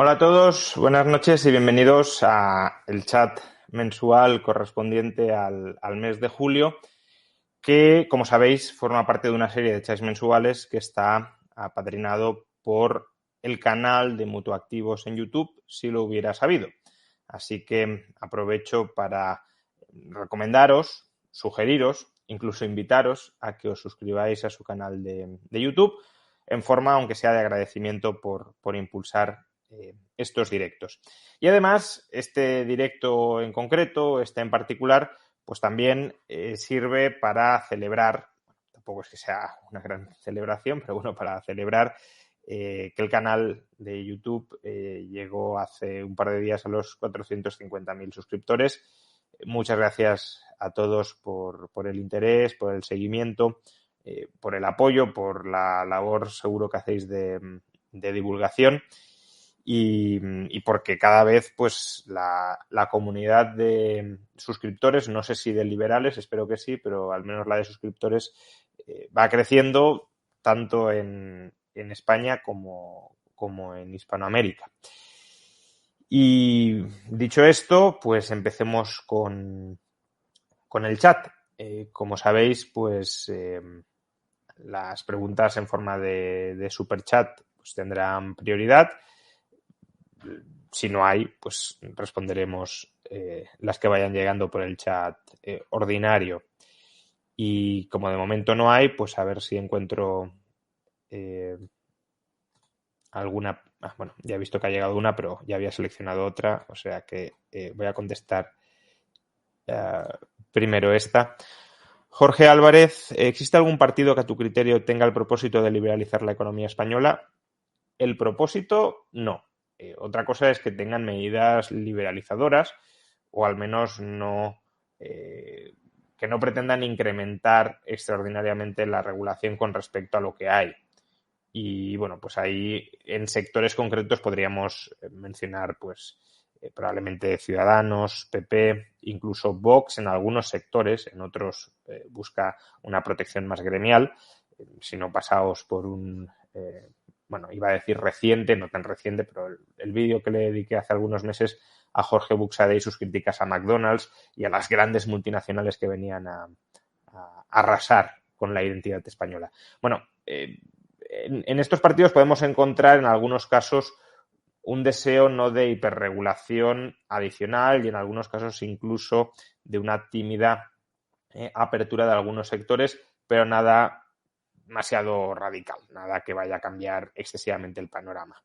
Hola a todos, buenas noches y bienvenidos a el chat mensual correspondiente al mes de julio, que, como sabéis, forma parte de una serie de chats mensuales que está apadrinado por el canal de Mutuactivos en YouTube, si lo hubiera sabido. Así que aprovecho para recomendaros, sugeriros, incluso invitaros a que os suscribáis a su canal de YouTube en forma, aunque sea de agradecimiento por impulsar estos directos. Y además, este directo en concreto, este en particular, pues también sirve para celebrar, tampoco es que sea una gran celebración, pero bueno, para celebrar que el canal de YouTube llegó hace un par de días a los 450.000 suscriptores. Muchas gracias a todos por el interés, por el seguimiento, por el apoyo, por la labor seguro que hacéis de divulgación y porque cada vez pues la comunidad de suscriptores, no sé si de liberales, espero que sí, pero al menos la de suscriptores va creciendo tanto en España como en Hispanoamérica. Y dicho esto, pues empecemos con el chat. Como sabéis, pues las preguntas en forma de superchat pues tendrán prioridad. Si no hay, pues responderemos las que vayan llegando por el chat ordinario. Y como de momento no hay, pues a ver si encuentro alguna. Bueno, ya he visto que ha llegado una, pero ya había seleccionado otra, o sea que voy a contestar primero esta. Jorge Álvarez, ¿existe algún partido que a tu criterio tenga el propósito de liberalizar la economía española? El propósito, no. Otra cosa es que tengan medidas liberalizadoras o al menos no que no pretendan incrementar extraordinariamente la regulación con respecto a lo que hay. Y bueno, pues ahí en sectores concretos podríamos mencionar pues probablemente Ciudadanos, PP, incluso Vox en algunos sectores, en otros busca una protección más gremial, si no pasaos por un bueno, iba a decir reciente, no tan reciente, pero el vídeo que le dediqué hace algunos meses a Jorge Buxadé y sus críticas a McDonald's y a las grandes multinacionales que venían a arrasar con la identidad española. Bueno, en estos partidos podemos encontrar en algunos casos un deseo no de hiperregulación adicional y en algunos casos incluso de una tímida apertura de algunos sectores, pero nada demasiado radical, nada que vaya a cambiar excesivamente el panorama.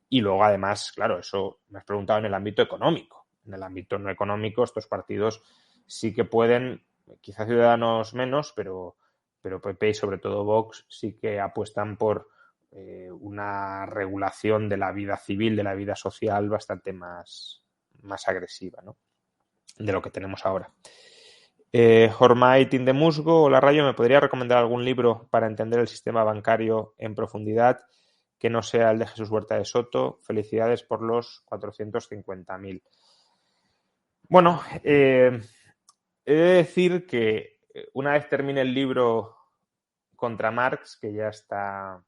Y luego, además, claro, eso me has preguntado en el ámbito económico. En el ámbito no económico, estos partidos sí que pueden, quizás Ciudadanos menos, pero PP y sobre todo Vox sí que apuestan por una regulación de la vida civil, de la vida social bastante más agresiva, ¿no?, de lo que tenemos ahora. Jormay de Musgo, hola Rayo, ¿me podría recomendar algún libro para entender el sistema bancario en profundidad que no sea el de Jesús Huerta de Soto? Felicidades por los 450.000. Bueno, he de decir que una vez termine el libro contra Marx, que ya está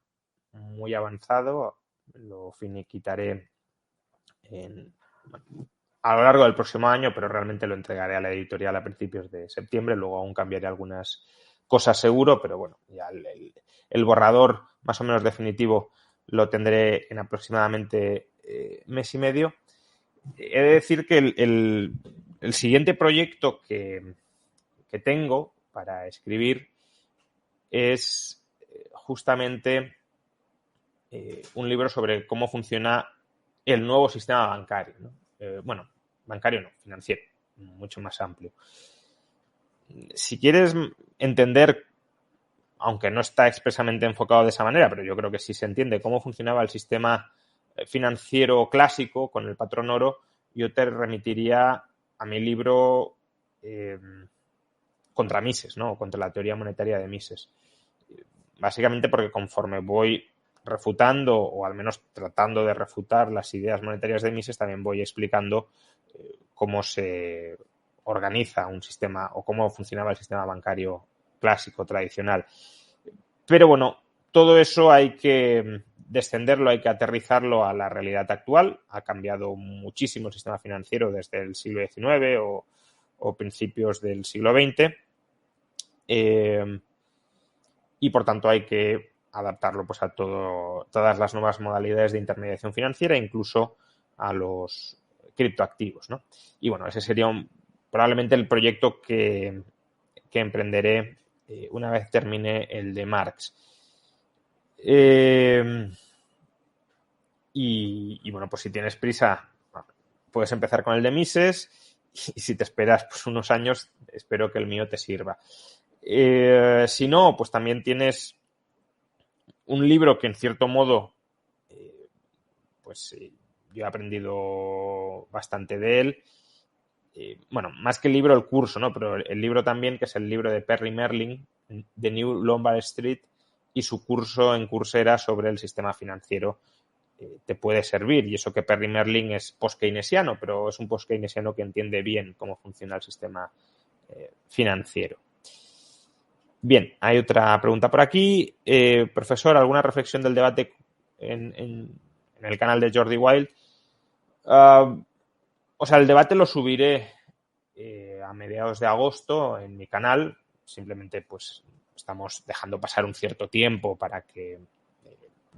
muy avanzado, lo finiquitaré a lo largo del próximo año, pero realmente lo entregaré a la editorial a principios de septiembre. Luego aún cambiaré algunas cosas seguro, pero bueno, ya el borrador más o menos definitivo lo tendré en aproximadamente mes y medio. He de decir que el siguiente proyecto que tengo para escribir es justamente un libro sobre cómo funciona el nuevo sistema bancario, ¿no? Bueno, bancario no, financiero, mucho más amplio. Si quieres entender, aunque no está expresamente enfocado de esa manera, pero yo creo que sí se entiende cómo funcionaba el sistema financiero clásico con el patrón oro, yo te remitiría a mi libro contra Mises, ¿no?, contra la teoría monetaria de Mises. Básicamente porque conforme voy refutando, o al menos tratando de refutar las ideas monetarias de Mises, también voy explicando cómo se organiza un sistema o cómo funcionaba el sistema bancario clásico, tradicional. Pero bueno, todo eso hay que descenderlo, hay que aterrizarlo a la realidad actual. Ha cambiado muchísimo el sistema financiero desde el siglo XIX o principios del siglo XX. Y por tanto hay que adaptarlo pues a todas las nuevas modalidades de intermediación financiera, incluso a los criptoactivos, ¿no? Y bueno, ese sería probablemente el proyecto que emprenderé una vez termine el de Marx. Y bueno, pues si tienes prisa, puedes empezar con el de Mises, y si te esperas pues unos años, espero que el mío te sirva. Si no, pues también tienes un libro que en cierto modo pues yo he aprendido bastante de él. Bueno, más que el libro, el curso, ¿no? Pero el libro también, que es el libro de Perry Merlin, The New Lombard Street, y su curso en Coursera sobre el sistema financiero te puede servir. Y eso que Perry Merlin es post-keynesiano, pero es un post-keynesiano que entiende bien cómo funciona el sistema financiero. Bien, hay otra pregunta por aquí. Profesor, ¿alguna reflexión del debate en el canal de Jordi Wild? O sea, el debate lo subiré a mediados de agosto en mi canal. Simplemente, pues, estamos dejando pasar un cierto tiempo para que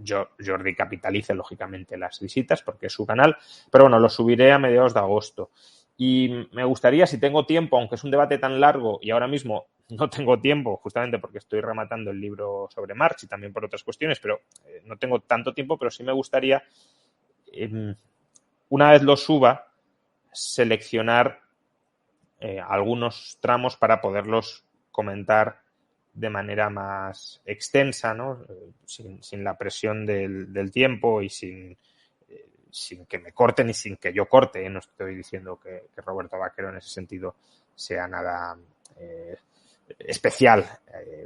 Jordi capitalice, lógicamente, las visitas, porque es su canal. Pero bueno, lo subiré a mediados de agosto. Y me gustaría, si tengo tiempo, aunque es un debate tan largo y ahora mismo no tengo tiempo, justamente porque estoy rematando el libro sobre Marx y también por otras cuestiones, pero no tengo tanto tiempo, pero sí me gustaría, una vez lo suba, seleccionar algunos tramos para poderlos comentar de manera más extensa, ¿no? Sin la presión del tiempo y sin que me corten y sin que yo corte. No estoy diciendo que Roberto Vaquero en ese sentido sea nada especial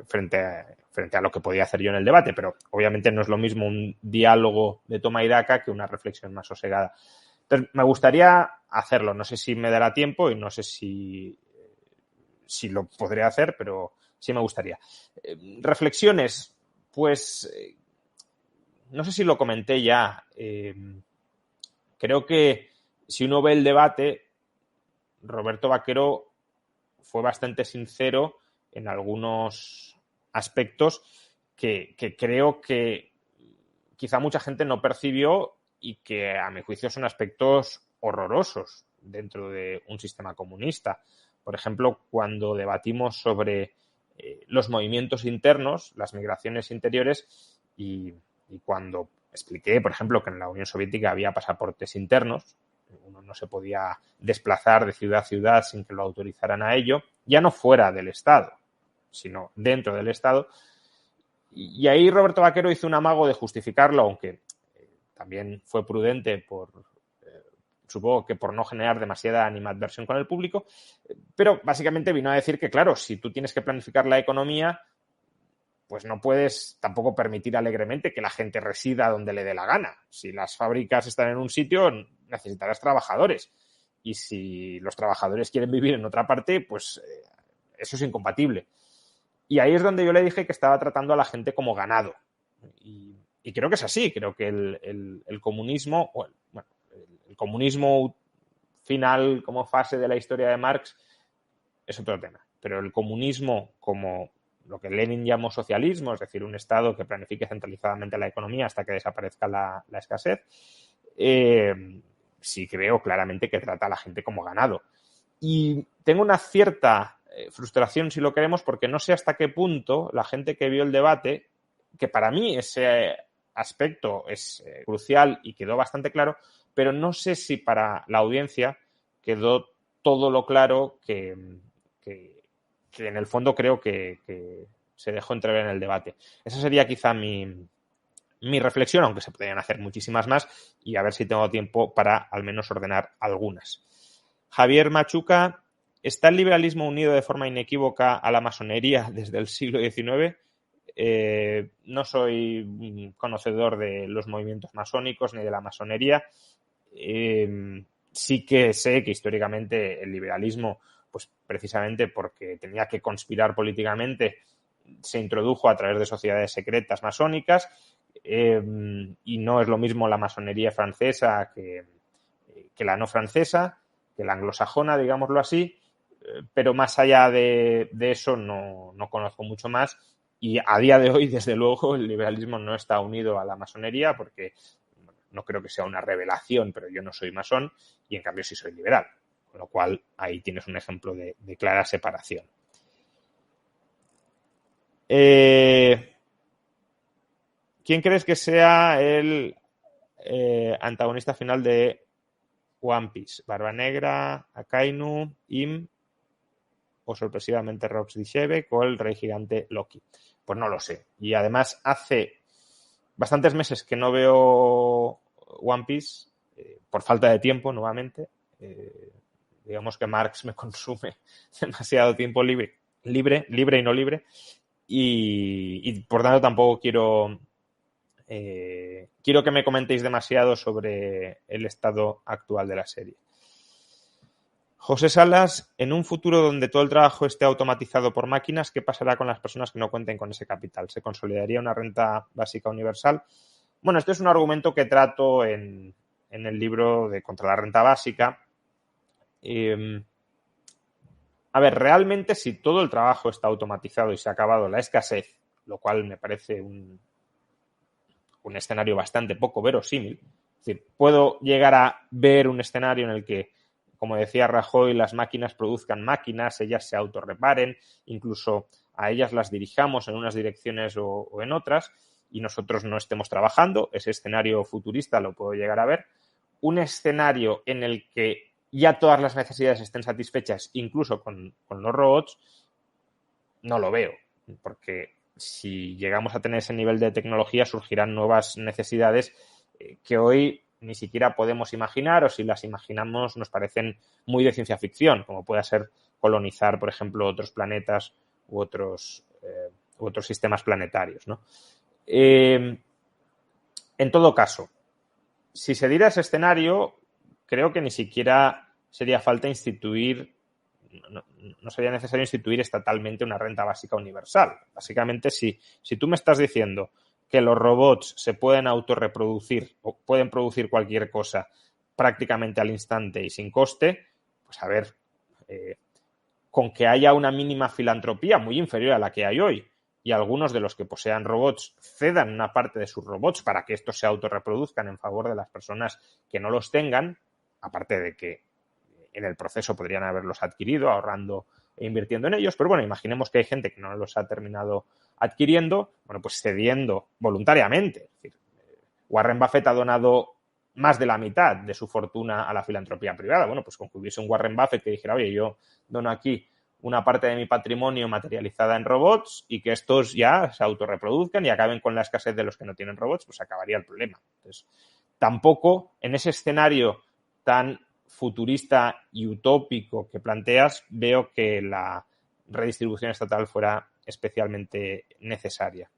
frente a lo que podía hacer yo en el debate, pero obviamente no es lo mismo un diálogo de toma y daca que una reflexión más sosegada. Entonces, me gustaría hacerlo. No sé si me dará tiempo y no sé si lo podré hacer, pero sí me gustaría. Reflexiones, pues no sé si lo comenté ya. Creo que si uno ve el debate, Roberto Vaquero fue bastante sincero en algunos aspectos que creo que quizá mucha gente no percibió y que a mi juicio son aspectos horrorosos dentro de un sistema comunista. Por ejemplo, cuando debatimos sobre los movimientos internos, las migraciones interiores, y cuando expliqué, por ejemplo, que en la Unión Soviética había pasaportes internos, uno no se podía desplazar de ciudad a ciudad sin que lo autorizaran a ello, ya no fuera del Estado, sino dentro del Estado. Y ahí Roberto Vaquero hizo un amago de justificarlo, aunque también fue prudente supongo que por no generar demasiada animadversión con el público, pero básicamente vino a decir que, claro, si tú tienes que planificar la economía, pues no puedes tampoco permitir alegremente que la gente resida donde le dé la gana. Si las fábricas están en un sitio, necesitarás trabajadores. Y si los trabajadores quieren vivir en otra parte, pues eso es incompatible. Y ahí es donde yo le dije que estaba tratando a la gente como ganado. Y creo que es así. Creo que el comunismo, el comunismo final como fase de la historia de Marx es otro tema. Pero el comunismo como lo que Lenin llamó socialismo, es decir, un Estado que planifique centralizadamente la economía hasta que desaparezca la escasez, sí creo claramente que trata a la gente como ganado. Y tengo una cierta frustración, si lo queremos, porque no sé hasta qué punto la gente que vio el debate, que para mí ese aspecto es crucial y quedó bastante claro, pero no sé si para la audiencia quedó todo lo claro que en el fondo creo que se dejó entrever en el debate. Esa sería quizá mi reflexión, aunque se podrían hacer muchísimas más, y a ver si tengo tiempo para al menos ordenar algunas. Javier Machuca, ¿está el liberalismo unido de forma inequívoca a la masonería desde el siglo XIX? No soy conocedor de los movimientos masónicos ni de la masonería. Sí que sé que históricamente el liberalismo, pues precisamente porque tenía que conspirar políticamente, se introdujo a través de sociedades secretas masónicas, y no es lo mismo la masonería francesa que la no francesa, que la anglosajona, digámoslo así, pero más allá de eso no conozco mucho más y a día de hoy, desde luego, el liberalismo no está unido a la masonería porque no creo que sea una revelación, pero yo no soy masón y en cambio sí soy liberal, con lo cual ahí tienes un ejemplo de clara separación. ¿Quién crees que sea el antagonista final de One Piece? ¿Barba Negra, Akainu, Im o sorpresivamente Rox Dishevek o el rey gigante Loki? Pues no lo sé. Y además hace bastantes meses que no veo One Piece por falta de tiempo nuevamente. Digamos que Marx me consume demasiado tiempo libre y no libre. Y por tanto tampoco quiero que me comentéis demasiado sobre el estado actual de la serie. José Salas, en un futuro donde todo el trabajo esté automatizado por máquinas, ¿qué pasará con las personas que no cuenten con ese capital? ¿Se consolidaría una renta básica universal? Bueno, este es un argumento que trato en el libro de Contra la renta básica. A ver, realmente si todo el trabajo está automatizado y se ha acabado la escasez, lo cual me parece un escenario bastante poco verosímil, es decir, puedo llegar a ver un escenario en el que, como decía Rajoy, las máquinas produzcan máquinas, ellas se autorreparen, incluso a ellas las dirijamos en unas direcciones o en otras y nosotros no estemos trabajando. Ese escenario futurista lo puedo llegar a ver. Un escenario en el que ya todas las necesidades estén satisfechas, incluso con los robots, no lo veo, porque si llegamos a tener ese nivel de tecnología surgirán nuevas necesidades que hoy ni siquiera podemos imaginar o si las imaginamos nos parecen muy de ciencia ficción, como pueda ser colonizar, por ejemplo, otros planetas u otros sistemas planetarios, ¿no? En todo caso, si se diera ese escenario, creo que ni siquiera sería falta instituir, no sería necesario instituir estatalmente una renta básica universal. Básicamente, si tú me estás diciendo que los robots se pueden autorreproducir o pueden producir cualquier cosa prácticamente al instante y sin coste, pues a ver, con que haya una mínima filantropía muy inferior a la que hay hoy y algunos de los que posean robots cedan una parte de sus robots para que estos se autorreproduzcan en favor de las personas que no los tengan, aparte de que en el proceso podrían haberlos adquirido ahorrando e invirtiendo en ellos, pero bueno, imaginemos que hay gente que no los ha terminado adquiriendo, bueno, pues cediendo voluntariamente. Es decir, Warren Buffett ha donado más de la mitad de su fortuna a la filantropía privada. Bueno, pues con que hubiese un Warren Buffett que dijera, oye, yo dono aquí una parte de mi patrimonio materializada en robots y que estos ya se autorreproduzcan y acaben con la escasez de los que no tienen robots, pues acabaría el problema. Entonces, tampoco en ese escenario tan futurista y utópico que planteas, veo que la redistribución estatal fuera especialmente necesaria.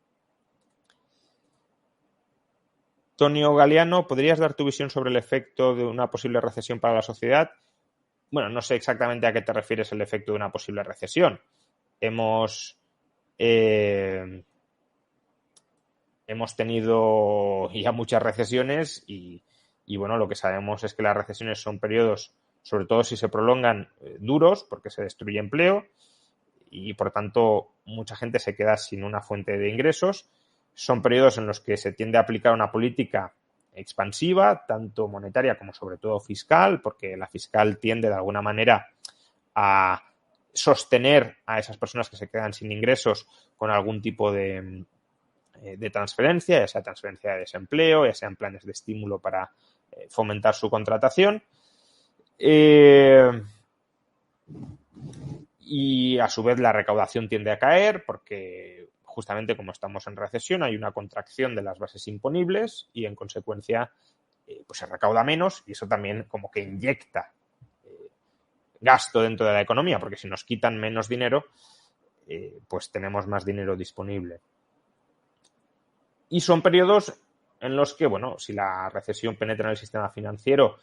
Antonio Galeano, ¿podrías dar tu visión sobre el efecto de una posible recesión para la sociedad? Bueno, no sé exactamente a qué te refieres el efecto de una posible recesión. Hemos tenido ya muchas recesiones y bueno, lo que sabemos es que las recesiones son periodos, sobre todo si se prolongan, duros porque se destruye empleo y por tanto mucha gente se queda sin una fuente de ingresos. Son periodos en los que se tiende a aplicar una política expansiva, tanto monetaria como sobre todo fiscal, porque la fiscal tiende de alguna manera a sostener a esas personas que se quedan sin ingresos con algún tipo de transferencia, ya sea transferencia de desempleo, ya sean planes de estímulo para fomentar su contratación. Y a su vez la recaudación tiende a caer porque justamente como estamos en recesión hay una contracción de las bases imponibles y en consecuencia pues se recauda menos y eso también como que inyecta gasto dentro de la economía porque si nos quitan menos dinero pues tenemos más dinero disponible. Y son periodos en los que, bueno, si la recesión penetra en el sistema financiero,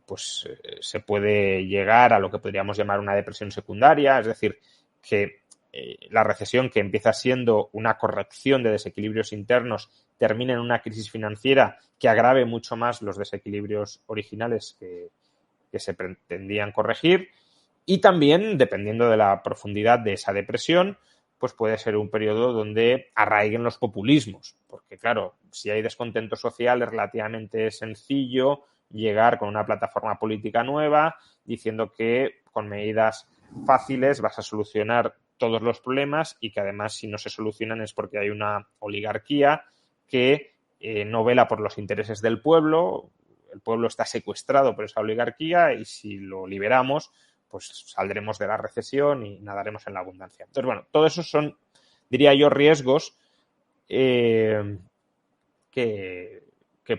pues se puede llegar a lo que podríamos llamar una depresión secundaria, es decir, que la recesión, que empieza siendo una corrección de desequilibrios internos, termine en una crisis financiera que agrave mucho más los desequilibrios originales que se pretendían corregir. Y también, dependiendo de la profundidad de esa depresión, pues puede ser un periodo donde arraiguen los populismos. Porque, claro, si hay descontento social es relativamente sencillo llegar con una plataforma política nueva diciendo que con medidas fáciles vas a solucionar todos los problemas y que además, si no se solucionan, es porque hay una oligarquía que no vela por los intereses del pueblo. El pueblo está secuestrado por esa oligarquía y si lo liberamos, pues saldremos de la recesión y nadaremos en la abundancia. Entonces, bueno, todo eso son, diría yo, riesgos que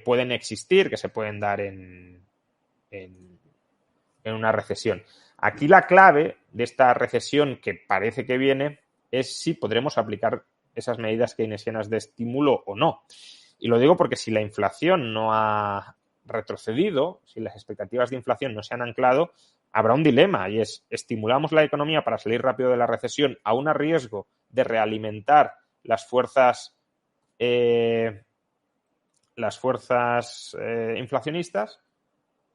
pueden existir, que se pueden dar en una recesión. Aquí la clave de esta recesión que parece que viene es si podremos aplicar esas medidas keynesianas de estímulo o no. Y lo digo porque si la inflación no ha retrocedido, si las expectativas de inflación no se han anclado, habrá un dilema y es: ¿estimulamos la economía para salir rápido de la recesión aún a riesgo de realimentar las fuerzas inflacionistas,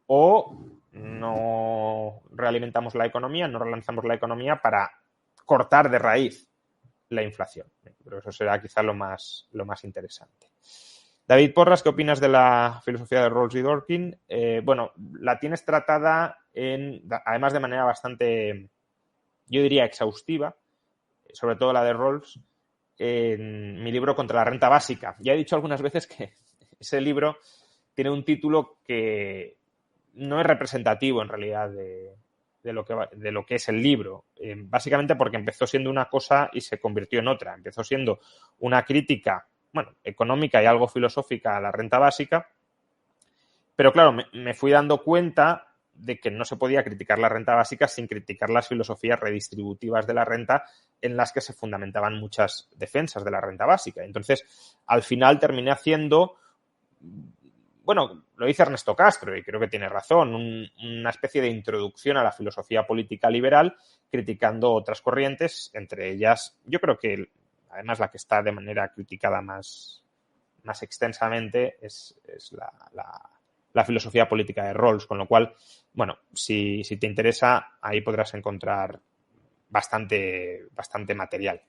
o no realimentamos la economía, no relanzamos la economía para cortar de raíz la inflación? Pero eso será quizá lo más interesante. David Porras, ¿qué opinas de la filosofía de Rawls y Dworkin? Bueno, la tienes tratada además de manera bastante, yo diría, exhaustiva, sobre todo la de Rawls, en mi libro Contra la renta básica. Ya he dicho algunas veces que ese libro tiene un título que no es representativo en realidad de lo que es el libro, básicamente porque empezó siendo una cosa y se convirtió en otra. Empezó siendo una crítica, económica y algo filosófica a la renta básica, pero claro, me fui dando cuenta de que no se podía criticar la renta básica sin criticar las filosofías redistributivas de la renta en las que se fundamentaban muchas defensas de la renta básica. Entonces, al final terminé haciendo, lo dice Ernesto Castro y creo que tiene razón, una especie de introducción a la filosofía política liberal, criticando otras corrientes, entre ellas, yo creo que además la que está de manera criticada más extensamente es la filosofía política de Rawls, con lo cual, si te interesa, ahí podrás encontrar bastante material.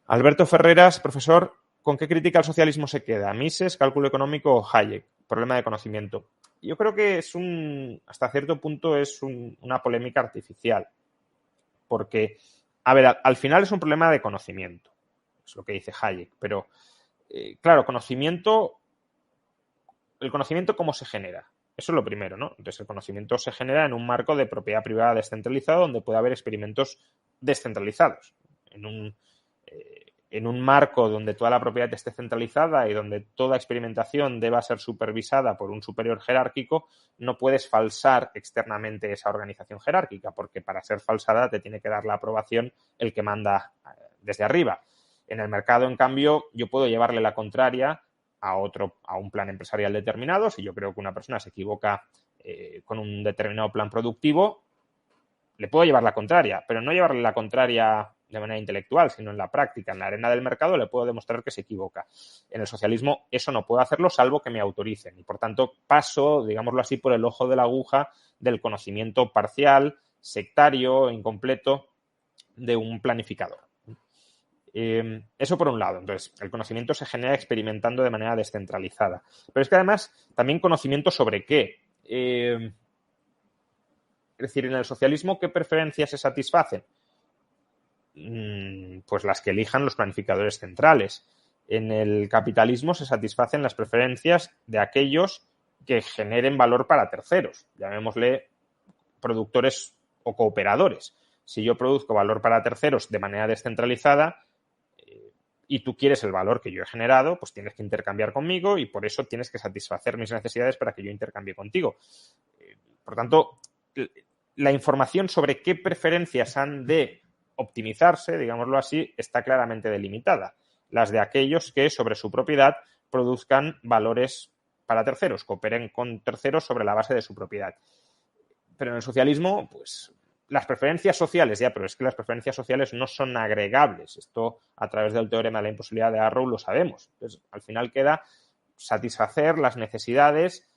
Alberto Ferreras, profesor, ¿con qué crítica al socialismo se queda? ¿Mises, cálculo económico o Hayek? Problema de conocimiento. Yo creo que hasta cierto punto es una polémica artificial, porque, a ver, al final es un problema de conocimiento, es lo que dice Hayek, pero, claro, el conocimiento, ¿cómo se genera? Eso es lo primero, ¿no? Entonces, el conocimiento se genera en un marco de propiedad privada descentralizado donde puede haber experimentos descentralizados. En un marco donde toda la propiedad esté centralizada y donde toda experimentación deba ser supervisada por un superior jerárquico, no puedes falsar externamente esa organización jerárquica, porque para ser falsada te tiene que dar la aprobación el que manda desde arriba. En el mercado, en cambio, yo puedo llevarle la contraria a un plan empresarial determinado. Si yo creo que una persona se equivoca con un determinado plan productivo, le puedo llevar la contraria, pero no llevarle la contraria de manera intelectual, sino en la práctica, en la arena del mercado, le puedo demostrar que se equivoca. En el socialismo eso no puedo hacerlo salvo que me autoricen y, por tanto, paso, digámoslo así, por el ojo de la aguja del conocimiento parcial, sectario, incompleto de un planificador. Eso por un lado. Entonces, el conocimiento se genera experimentando de manera descentralizada. Pero es que además, también conocimiento sobre qué. Es decir, en el socialismo, ¿qué preferencias se satisfacen? Pues las que elijan los planificadores centrales. En el capitalismo se satisfacen las preferencias de aquellos que generen valor para terceros. Llamémosle productores o cooperadores. Si yo produzco valor para terceros de manera descentralizada, y tú quieres el valor que yo he generado, pues tienes que intercambiar conmigo y por eso tienes que satisfacer mis necesidades para que yo intercambie contigo. Por tanto, la información sobre qué preferencias han de optimizarse, digámoslo así, está claramente delimitada. Las de aquellos que sobre su propiedad produzcan valores para terceros, cooperen con terceros sobre la base de su propiedad. Pero en el socialismo, pues las preferencias sociales, ya, pero es que las preferencias sociales no son agregables. Esto, a través del teorema de la imposibilidad de Arrow, lo sabemos. Entonces, al final queda satisfacer las necesidades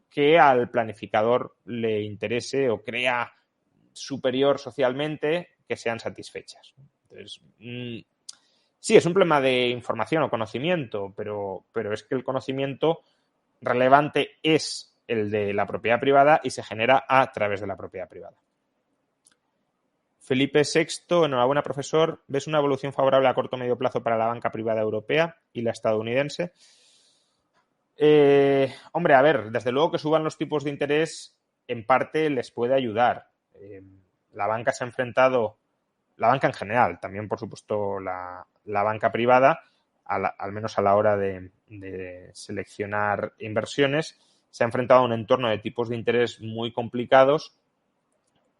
que al planificador le interese o crea superior socialmente que sean satisfechas. Entonces, sí, es un problema de información o conocimiento, pero es que el conocimiento relevante es el de la propiedad privada y se genera a través de la propiedad privada. Felipe VI, enhorabuena, profesor. ¿Ves una evolución favorable a corto o medio plazo para la banca privada europea y la estadounidense? Hombre, a ver, desde luego que suban los tipos de interés en parte les puede ayudar. La banca se ha enfrentado, la banca en general, también por supuesto la banca privada, al menos a la hora de seleccionar inversiones, se ha enfrentado a un entorno de tipos de interés muy complicados,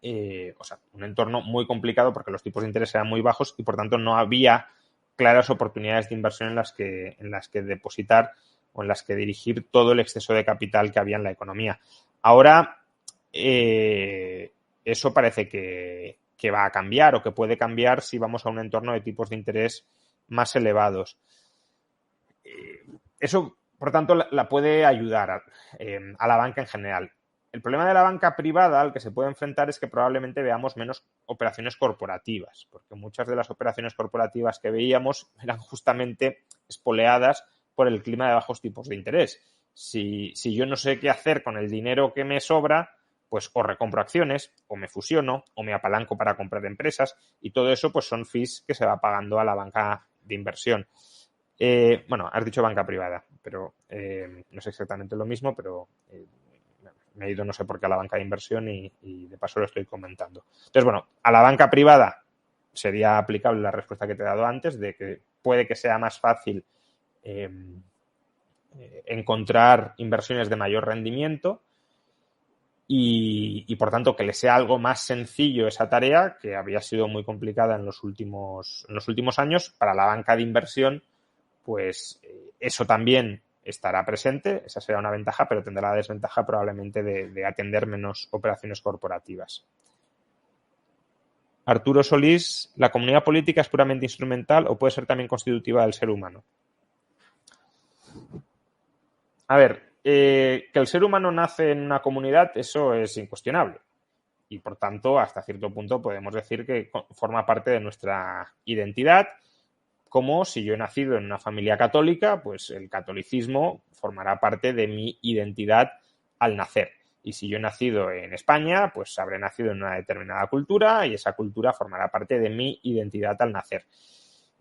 un entorno muy complicado porque los tipos de interés eran muy bajos y por tanto no había claras oportunidades de inversión en las que depositar o en las que dirigir todo el exceso de capital que había en la economía. Ahora, eso parece que va a cambiar o que puede cambiar si vamos a un entorno de tipos de interés más elevados. Eso, por tanto, la puede ayudar a la banca en general. El problema de la banca privada al que se puede enfrentar es que probablemente veamos menos operaciones corporativas, porque muchas de las operaciones corporativas que veíamos eran justamente espoleadas por el clima de bajos tipos de interés. Si yo no sé qué hacer con el dinero que me sobra, pues o recompro acciones, o me fusiono, o me apalanco para comprar empresas, y todo eso pues son fees que se va pagando a la banca de inversión. Has dicho banca privada, pero no es exactamente lo mismo, pero me he ido no sé por qué a la banca de inversión y de paso lo estoy comentando. Entonces, a la banca privada sería aplicable la respuesta que te he dado antes, de que puede que sea más fácil encontrar inversiones de mayor rendimiento y por tanto que le sea algo más sencillo esa tarea que había sido muy complicada en los últimos años. Para la banca de inversión, pues eso también estará presente, esa será una ventaja, pero tendrá la desventaja probablemente de atender menos operaciones corporativas. Arturo Solís, ¿la comunidad política es puramente instrumental o puede ser también constitutiva del ser humano? A ver, que el ser humano nace en una comunidad, eso es incuestionable. Y por tanto, hasta cierto punto podemos decir que forma parte de nuestra identidad, como si yo he nacido en una familia católica, pues el catolicismo formará parte de mi identidad al nacer. Y si yo he nacido en España, pues habré nacido en una determinada cultura y esa cultura formará parte de mi identidad al nacer.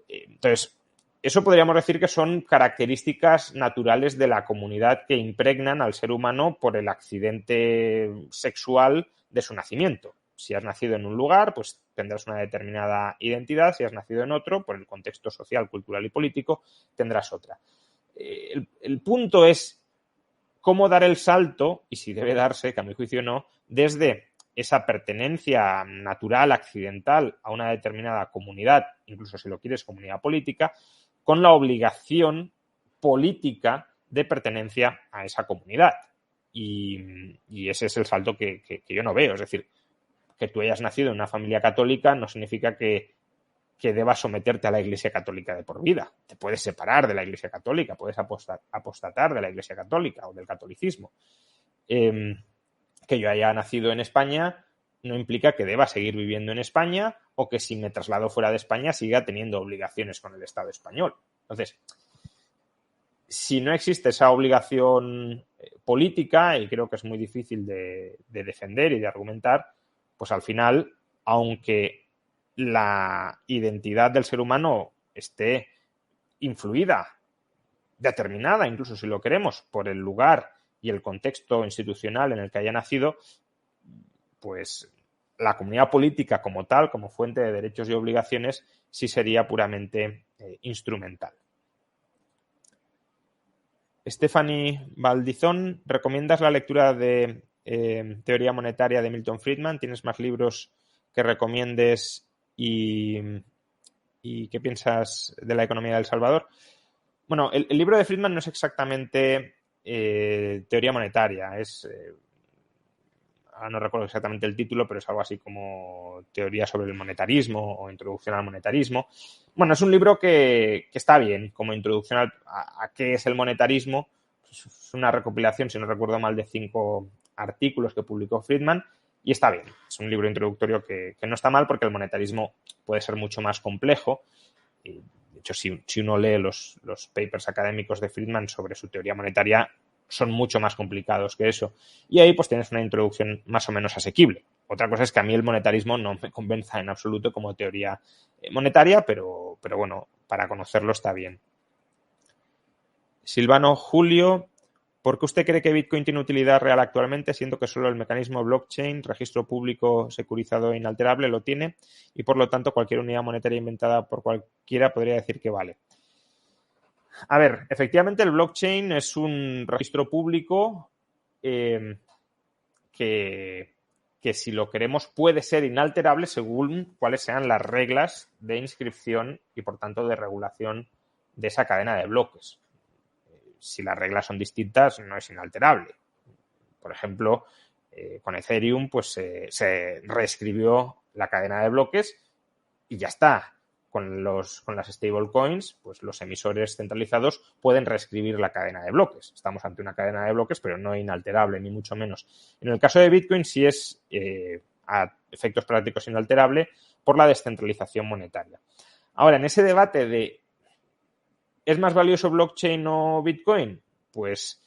Entonces, eso podríamos decir que son características naturales de la comunidad que impregnan al ser humano por el accidente sexual de su nacimiento. Si has nacido en un lugar, pues tendrás una determinada identidad. Si has nacido en otro, por el contexto social, cultural y político, tendrás otra. El punto es cómo dar el salto, y si debe darse, que a mi juicio no, desde esa pertenencia natural, accidental a una determinada comunidad, incluso si lo quieres comunidad política, con la obligación política de pertenencia a esa comunidad. Y ese es el salto que yo no veo. Es decir, que tú hayas nacido en una familia católica no significa que debas someterte a la Iglesia Católica de por vida. Te puedes separar de la Iglesia Católica, puedes apostatar de la Iglesia Católica o del catolicismo. Que yo haya nacido en España no implica que deba seguir viviendo en España o que si me traslado fuera de España siga teniendo obligaciones con el Estado español. Entonces, si no existe esa obligación política, y creo que es muy difícil de defender y de argumentar, pues al final, aunque la identidad del ser humano esté influida, determinada, incluso si lo queremos, por el lugar y el contexto institucional en el que haya nacido, pues la comunidad política como tal, como fuente de derechos y obligaciones, sí sería puramente instrumental. Stephanie Valdizón, ¿recomiendas la lectura de Teoría Monetaria de Milton Friedman? ¿Tienes más libros que recomiendes y qué piensas de la economía de El Salvador? Bueno, el libro de Friedman no es exactamente teoría monetaria, es no recuerdo exactamente el título, pero es algo así como Teoría sobre el monetarismo o Introducción al monetarismo. Bueno, es un libro que está bien como introducción a qué es el monetarismo. Es una recopilación, si no recuerdo mal, de 5 artículos que publicó Friedman y está bien. Es un libro introductorio que no está mal porque el monetarismo puede ser mucho más complejo. Y, de hecho, si uno lee los papers académicos de Friedman sobre su teoría monetaria, son mucho más complicados que eso. Y ahí pues tienes una introducción más o menos asequible. Otra cosa es que a mí el monetarismo no me convenza en absoluto como teoría monetaria, pero bueno, para conocerlo está bien. Silvano Julio, ¿por qué usted cree que Bitcoin tiene utilidad real actualmente, siendo que solo el mecanismo blockchain, registro público securizado e inalterable, lo tiene y por lo tanto cualquier unidad monetaria inventada por cualquiera podría decir que vale? A ver, efectivamente el blockchain es un registro público que si lo queremos puede ser inalterable según cuáles sean las reglas de inscripción y por tanto de regulación de esa cadena de bloques. Si las reglas son distintas, no es inalterable. Por ejemplo, con Ethereum pues se reescribió la cadena de bloques y ya está. Con las stablecoins, pues los emisores centralizados pueden reescribir la cadena de bloques. Estamos ante una cadena de bloques, pero no inalterable, ni mucho menos. En el caso de Bitcoin sí es a efectos prácticos inalterable por la descentralización monetaria. Ahora, en ese debate de ¿es más valioso blockchain o Bitcoin? Pues,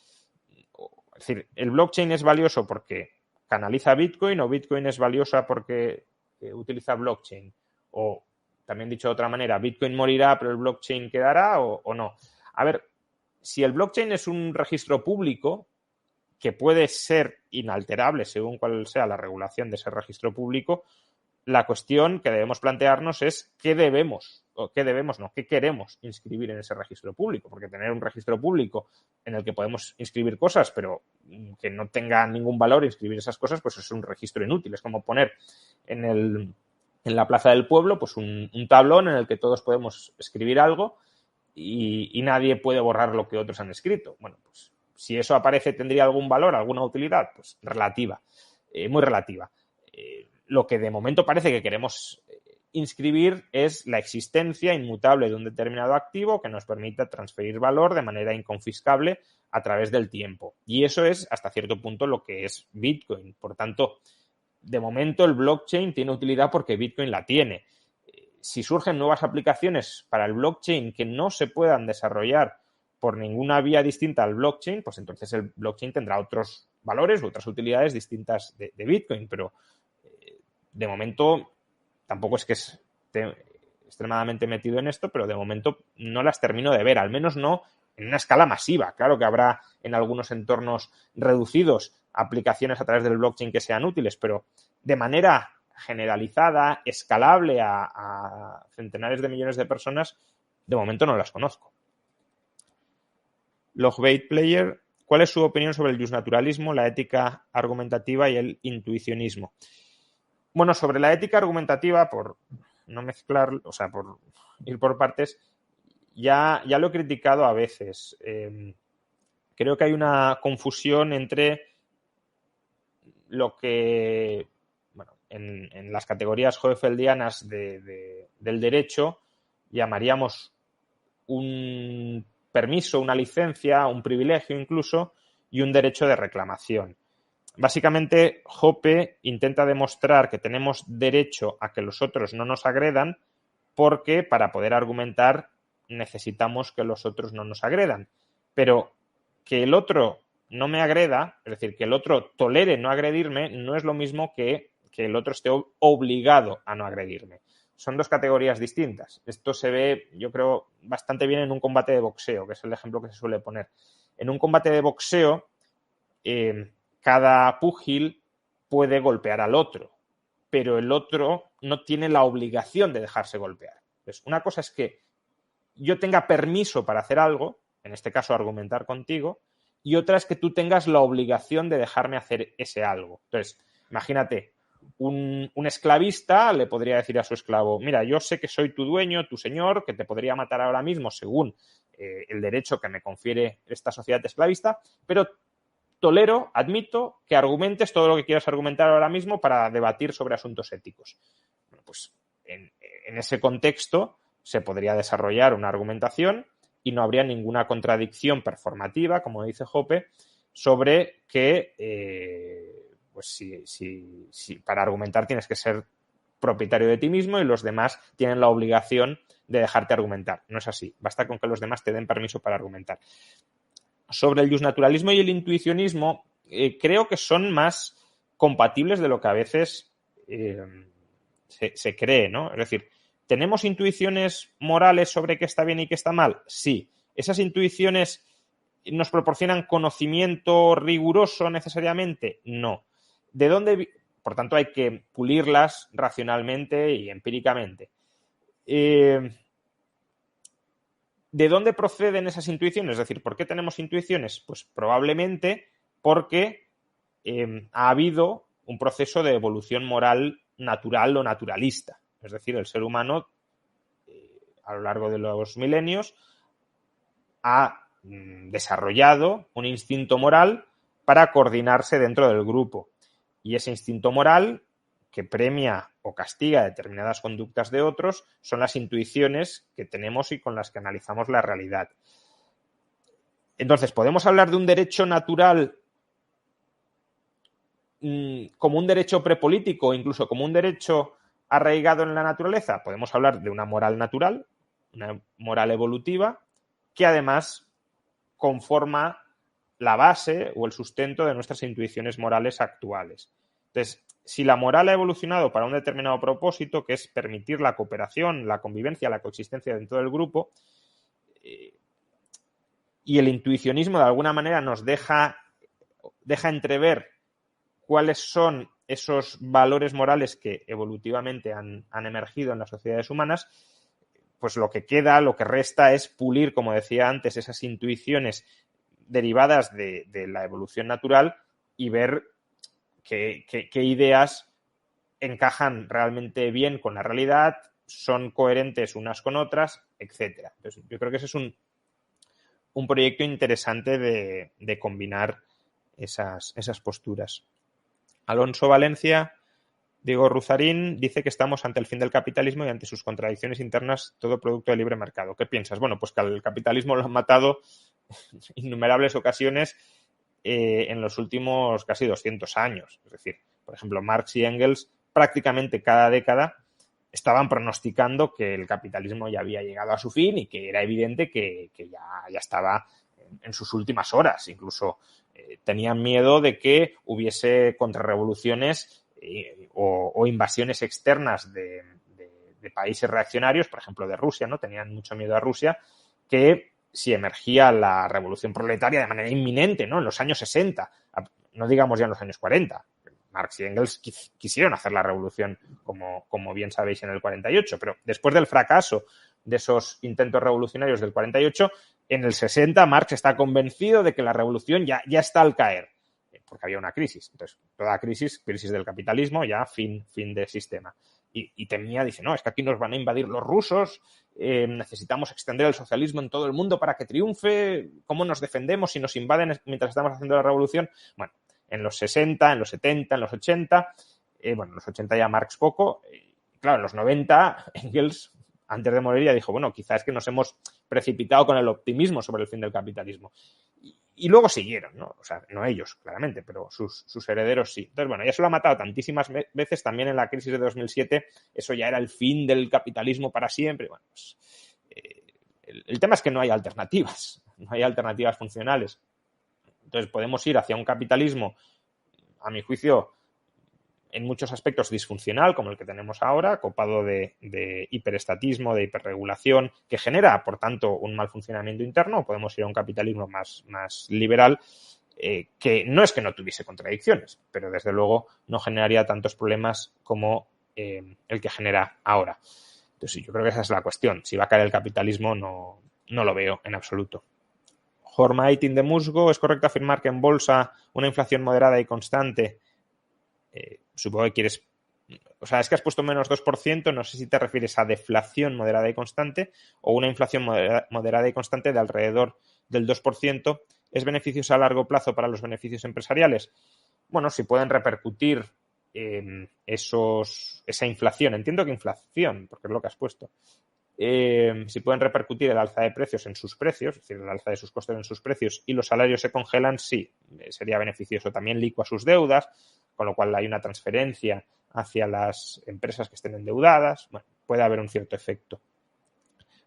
es decir, ¿el blockchain es valioso porque canaliza Bitcoin o Bitcoin es valiosa porque utiliza blockchain? O, también dicho de otra manera, ¿Bitcoin morirá pero el blockchain quedará o no? A ver, si el blockchain es un registro público que puede ser inalterable según cuál sea la regulación de ese registro público, la cuestión que debemos plantearnos es qué queremos inscribir en ese registro público, porque tener un registro público en el que podemos inscribir cosas, pero que no tenga ningún valor inscribir esas cosas, pues es un registro inútil. Es como poner en la plaza del pueblo pues un tablón en el que todos podemos escribir algo y nadie puede borrar lo que otros han escrito. Bueno, pues si eso aparece, ¿tendría algún valor, alguna utilidad? Pues relativa, muy relativa. Lo que de momento parece que queremos inscribir es la existencia inmutable de un determinado activo que nos permita transferir valor de manera inconfiscable a través del tiempo. Y eso es, hasta cierto punto, lo que es Bitcoin. Por tanto, de momento el blockchain tiene utilidad porque Bitcoin la tiene. Si surgen nuevas aplicaciones para el blockchain que no se puedan desarrollar por ninguna vía distinta al blockchain, pues entonces el blockchain tendrá otros valores u otras utilidades distintas de Bitcoin, pero de momento tampoco es que esté extremadamente metido en esto, pero de momento no las termino de ver, al menos no en una escala masiva. Claro que habrá en algunos entornos reducidos aplicaciones a través del blockchain que sean útiles, pero de manera generalizada, escalable a centenares de millones de personas, de momento no las conozco. Logbait Player, ¿cuál es su opinión sobre el justnaturalismo, la ética argumentativa y el intuicionismo? Bueno, sobre la ética argumentativa, por no mezclar, o sea, por ir por partes, ya lo he criticado a veces. Creo que hay una confusión entre lo que, bueno, en las categorías hoefeldianas del derecho llamaríamos un permiso, una licencia, un privilegio incluso, y un derecho de reclamación. Básicamente, Hoppe intenta demostrar que tenemos derecho a que los otros no nos agredan porque para poder argumentar necesitamos que los otros no nos agredan. Pero que el otro no me agreda, es decir, que el otro tolere no agredirme, no es lo mismo que el otro esté obligado a no agredirme. Son dos categorías distintas. Esto se ve, yo creo, bastante bien en un combate de boxeo, que es el ejemplo que se suele poner. En un combate de boxeo, cada púgil puede golpear al otro, pero el otro no tiene la obligación de dejarse golpear. Entonces, una cosa es que yo tenga permiso para hacer algo, en este caso argumentar contigo, y otra es que tú tengas la obligación de dejarme hacer ese algo. Entonces, imagínate, un esclavista le podría decir a su esclavo, mira, yo sé que soy tu dueño, tu señor, que te podría matar ahora mismo según el derecho que me confiere esta sociedad esclavista, pero admito que argumentes todo lo que quieras argumentar ahora mismo para debatir sobre asuntos éticos. Bueno, pues en ese contexto se podría desarrollar una argumentación y no habría ninguna contradicción performativa, como dice Hoppe, sobre que pues si para argumentar tienes que ser propietario de ti mismo y los demás tienen la obligación de dejarte argumentar. No es así. Basta con que los demás te den permiso para argumentar. Sobre el justnaturalismo y el intuicionismo, creo que son más compatibles de lo que a veces se cree, ¿no? Es decir, ¿tenemos intuiciones morales sobre qué está bien y qué está mal? Sí. ¿Esas intuiciones nos proporcionan conocimiento riguroso necesariamente? No. ¿De dónde? Por tanto, hay que pulirlas racionalmente y empíricamente. ¿De dónde proceden esas intuiciones? Es decir, ¿por qué tenemos intuiciones? Pues probablemente porque ha habido un proceso de evolución moral natural o naturalista. Es decir, el ser humano a lo largo de los milenios ha desarrollado un instinto moral para coordinarse dentro del grupo. Y ese instinto moral que premia o castiga determinadas conductas de otros son las intuiciones que tenemos y con las que analizamos la realidad. Entonces, ¿podemos hablar de un derecho natural como un derecho prepolítico o incluso como un derecho arraigado en la naturaleza? Podemos hablar de una moral natural, una moral evolutiva, que además conforma la base o el sustento de nuestras intuiciones morales actuales. Entonces, si la moral ha evolucionado para un determinado propósito, que es permitir la cooperación, la convivencia, la coexistencia dentro del grupo, y el intuicionismo de alguna manera nos deja entrever cuáles son esos valores morales que evolutivamente han emergido en las sociedades humanas, pues lo que queda, lo que resta es pulir, como decía antes, esas intuiciones derivadas de la evolución natural y ver qué ideas encajan realmente bien con la realidad, son coherentes unas con otras, etcétera. Entonces, yo creo que ese es un proyecto interesante de combinar esas posturas. Alonso Valencia, Diego Ruzarín dice que estamos ante el fin del capitalismo y ante sus contradicciones internas, todo producto del libre mercado. ¿Qué piensas? Bueno, pues que al capitalismo lo han matado innumerables ocasiones en los últimos casi 200 años. Es decir, por ejemplo, Marx y Engels prácticamente cada década estaban pronosticando que el capitalismo ya había llegado a su fin y que era evidente que ya estaba en sus últimas horas. Incluso tenían miedo de que hubiese contrarrevoluciones o invasiones externas de países reaccionarios, por ejemplo de Rusia, ¿no? Tenían mucho miedo a Rusia, que si emergía la revolución proletaria de manera inminente, ¿no? En los años 60, no digamos ya en los años 40. Marx y Engels quisieron hacer la revolución, como bien sabéis, en el 48, pero después del fracaso de esos intentos revolucionarios del 48, en el 60 Marx está convencido de que la revolución ya está al caer, porque había una crisis. Entonces, toda crisis del capitalismo, ya fin de sistema. Y temía, dice, no, es que aquí nos van a invadir los rusos, necesitamos extender el socialismo en todo el mundo para que triunfe, ¿cómo nos defendemos si nos invaden mientras estamos haciendo la revolución? Bueno, en los 60, en los 70, en los 80, en los 80 ya Marx poco, claro, en los 90 Engels, antes de morir, ya dijo, bueno, quizás es que nos hemos precipitado con el optimismo sobre el fin del capitalismo. Y luego siguieron, ¿no? O sea, no ellos, claramente, pero sus herederos sí. Entonces, bueno, ya se lo ha matado tantísimas veces, también en la crisis de 2007, eso ya era el fin del capitalismo para siempre. Bueno, pues el tema es que no hay alternativas funcionales. Entonces, podemos ir hacia un capitalismo, a mi juicio, en muchos aspectos disfuncional, como el que tenemos ahora, copado de hiperestatismo, de hiperregulación, que genera, por tanto, un mal funcionamiento interno, o podemos ir a un capitalismo más liberal, que no es que no tuviese contradicciones, pero desde luego no generaría tantos problemas como el que genera ahora. Entonces, yo creo que esa es la cuestión. Si va a caer el capitalismo, no lo veo en absoluto. Hormaitin de Musgo, ¿es correcto afirmar que en bolsa una inflación moderada y constante? Supongo que quieres... O sea, es que has puesto menos 2%, no sé si te refieres a deflación moderada y constante o una inflación moderada y constante de alrededor del 2%, ¿Es beneficiosa a largo plazo para los beneficios empresariales? Bueno, si pueden repercutir esa inflación, entiendo que inflación, porque es lo que has puesto, si pueden repercutir el alza de precios en sus precios, es decir, el alza de sus costes en sus precios y los salarios se congelan, sí, sería beneficioso. También licua sus deudas, con lo cual hay una transferencia hacia las empresas que estén endeudadas. Bueno, puede haber un cierto efecto.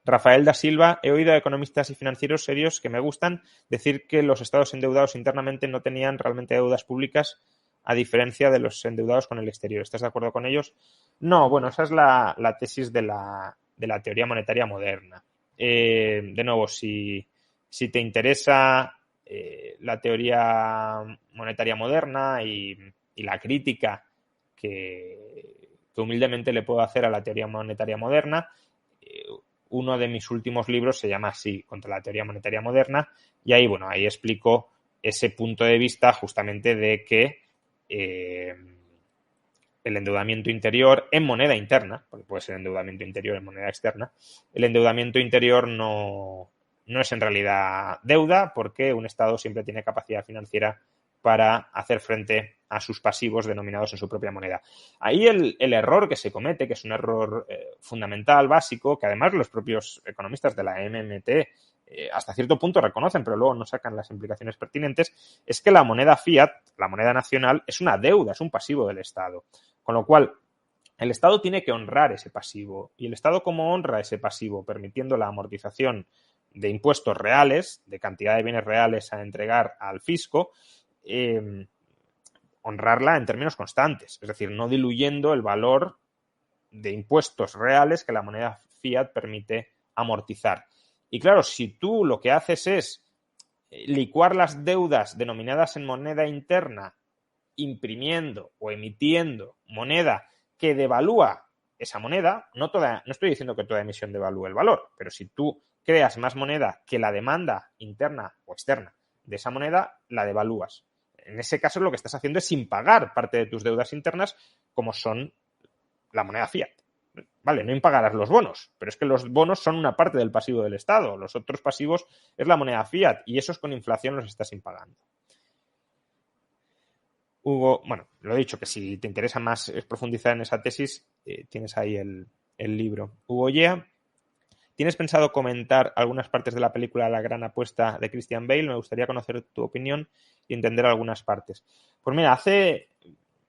Rafael da Silva, he oído a economistas y financieros serios que me gustan decir que los estados endeudados internamente no tenían realmente deudas públicas, a diferencia de los endeudados con el exterior. ¿Estás de acuerdo con ellos? No, bueno, esa es la tesis de la teoría monetaria moderna. De nuevo, si te interesa la teoría monetaria moderna y la crítica que humildemente le puedo hacer a la teoría monetaria moderna, uno de mis últimos libros se llama así, Contra la teoría monetaria moderna, y ahí, bueno, ahí explico ese punto de vista justamente de que el endeudamiento interior en moneda interna, porque puede ser endeudamiento interior en moneda externa, el endeudamiento interior no es en realidad deuda, porque un Estado siempre tiene capacidad financiera para hacer frente a sus pasivos denominados en su propia moneda. Ahí el error que se comete, que es un error fundamental, básico, que además los propios economistas de la MMT hasta cierto punto reconocen, pero luego no sacan las implicaciones pertinentes, es que la moneda fiat, la moneda nacional, es una deuda, es un pasivo del Estado. Con lo cual, el Estado tiene que honrar ese pasivo. Y el Estado, como honra ese pasivo, permitiendo la amortización de impuestos reales, de cantidad de bienes reales a entregar al fisco, honrarla en términos constantes, es decir, no diluyendo el valor de impuestos reales que la moneda fiat permite amortizar. Y claro, si tú lo que haces es licuar las deudas denominadas en moneda interna, imprimiendo o emitiendo moneda que devalúa esa moneda, no estoy diciendo que toda emisión devalúe el valor, pero si tú creas más moneda que la demanda interna o externa de esa moneda, la devalúas. En ese caso lo que estás haciendo es impagar parte de tus deudas internas, como son la moneda fiat. Vale, no impagarás los bonos, pero es que los bonos son una parte del pasivo del Estado. Los otros pasivos es la moneda fiat y esos con inflación los estás impagando. Hugo, bueno, lo he dicho, que si te interesa más profundizar en esa tesis, tienes ahí el libro. Hugo Yea, ¿tienes pensado comentar algunas partes de la película La gran apuesta de Christian Bale? Me gustaría conocer tu opinión y entender algunas partes. Pues mira, hace,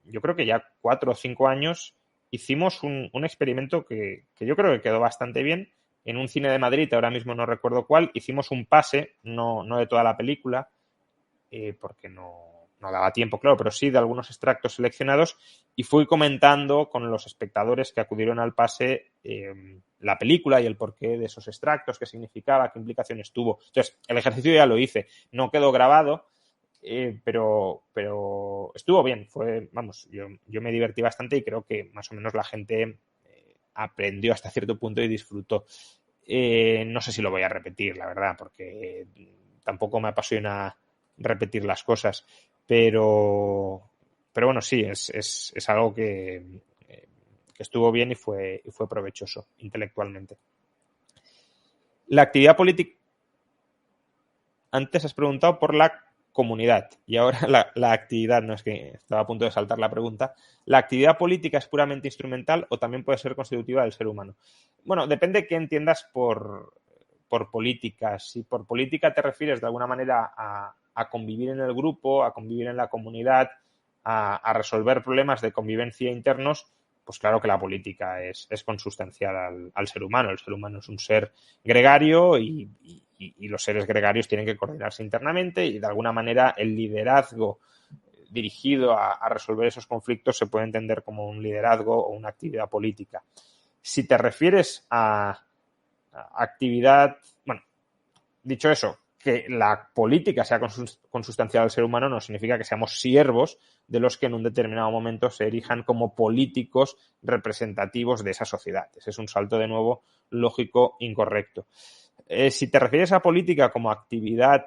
yo creo que ya 4 o 5 años hicimos un experimento que yo creo que quedó bastante bien. En un cine de Madrid, ahora mismo no recuerdo cuál, hicimos un pase, no de toda la película, porque no daba tiempo, claro, pero sí de algunos extractos seleccionados, y fui comentando con los espectadores que acudieron al pase la película y el porqué de esos extractos, qué significaba, qué implicaciones tuvo. Entonces, el ejercicio ya lo hice, no quedó grabado, pero estuvo bien. Vamos, yo me divertí bastante y creo que más o menos la gente aprendió hasta cierto punto y disfrutó. No sé si lo voy a repetir, la verdad, porque tampoco me apasiona repetir las cosas, pero bueno, sí, es algo que estuvo bien y fue provechoso intelectualmente. La actividad política... Antes has preguntado por la comunidad y ahora la actividad, no es que estaba a punto de saltar la pregunta. ¿La actividad política es puramente instrumental o también puede ser constitutiva del ser humano? Bueno, depende de qué entiendas por política. Si por política te refieres de alguna manera a convivir en el grupo, a convivir en la comunidad, a resolver problemas de convivencia internos, pues claro que la política es consustancial al ser humano. El ser humano es un ser gregario y los seres gregarios tienen que coordinarse internamente y de alguna manera el liderazgo dirigido a resolver esos conflictos se puede entender como un liderazgo o una actividad política. Si te refieres a actividad, bueno, dicho eso, que la política sea consustancial al ser humano no significa que seamos siervos de los que en un determinado momento se erijan como políticos representativos de esa sociedad. Ese es un salto de nuevo lógico incorrecto. Si te refieres a política como actividad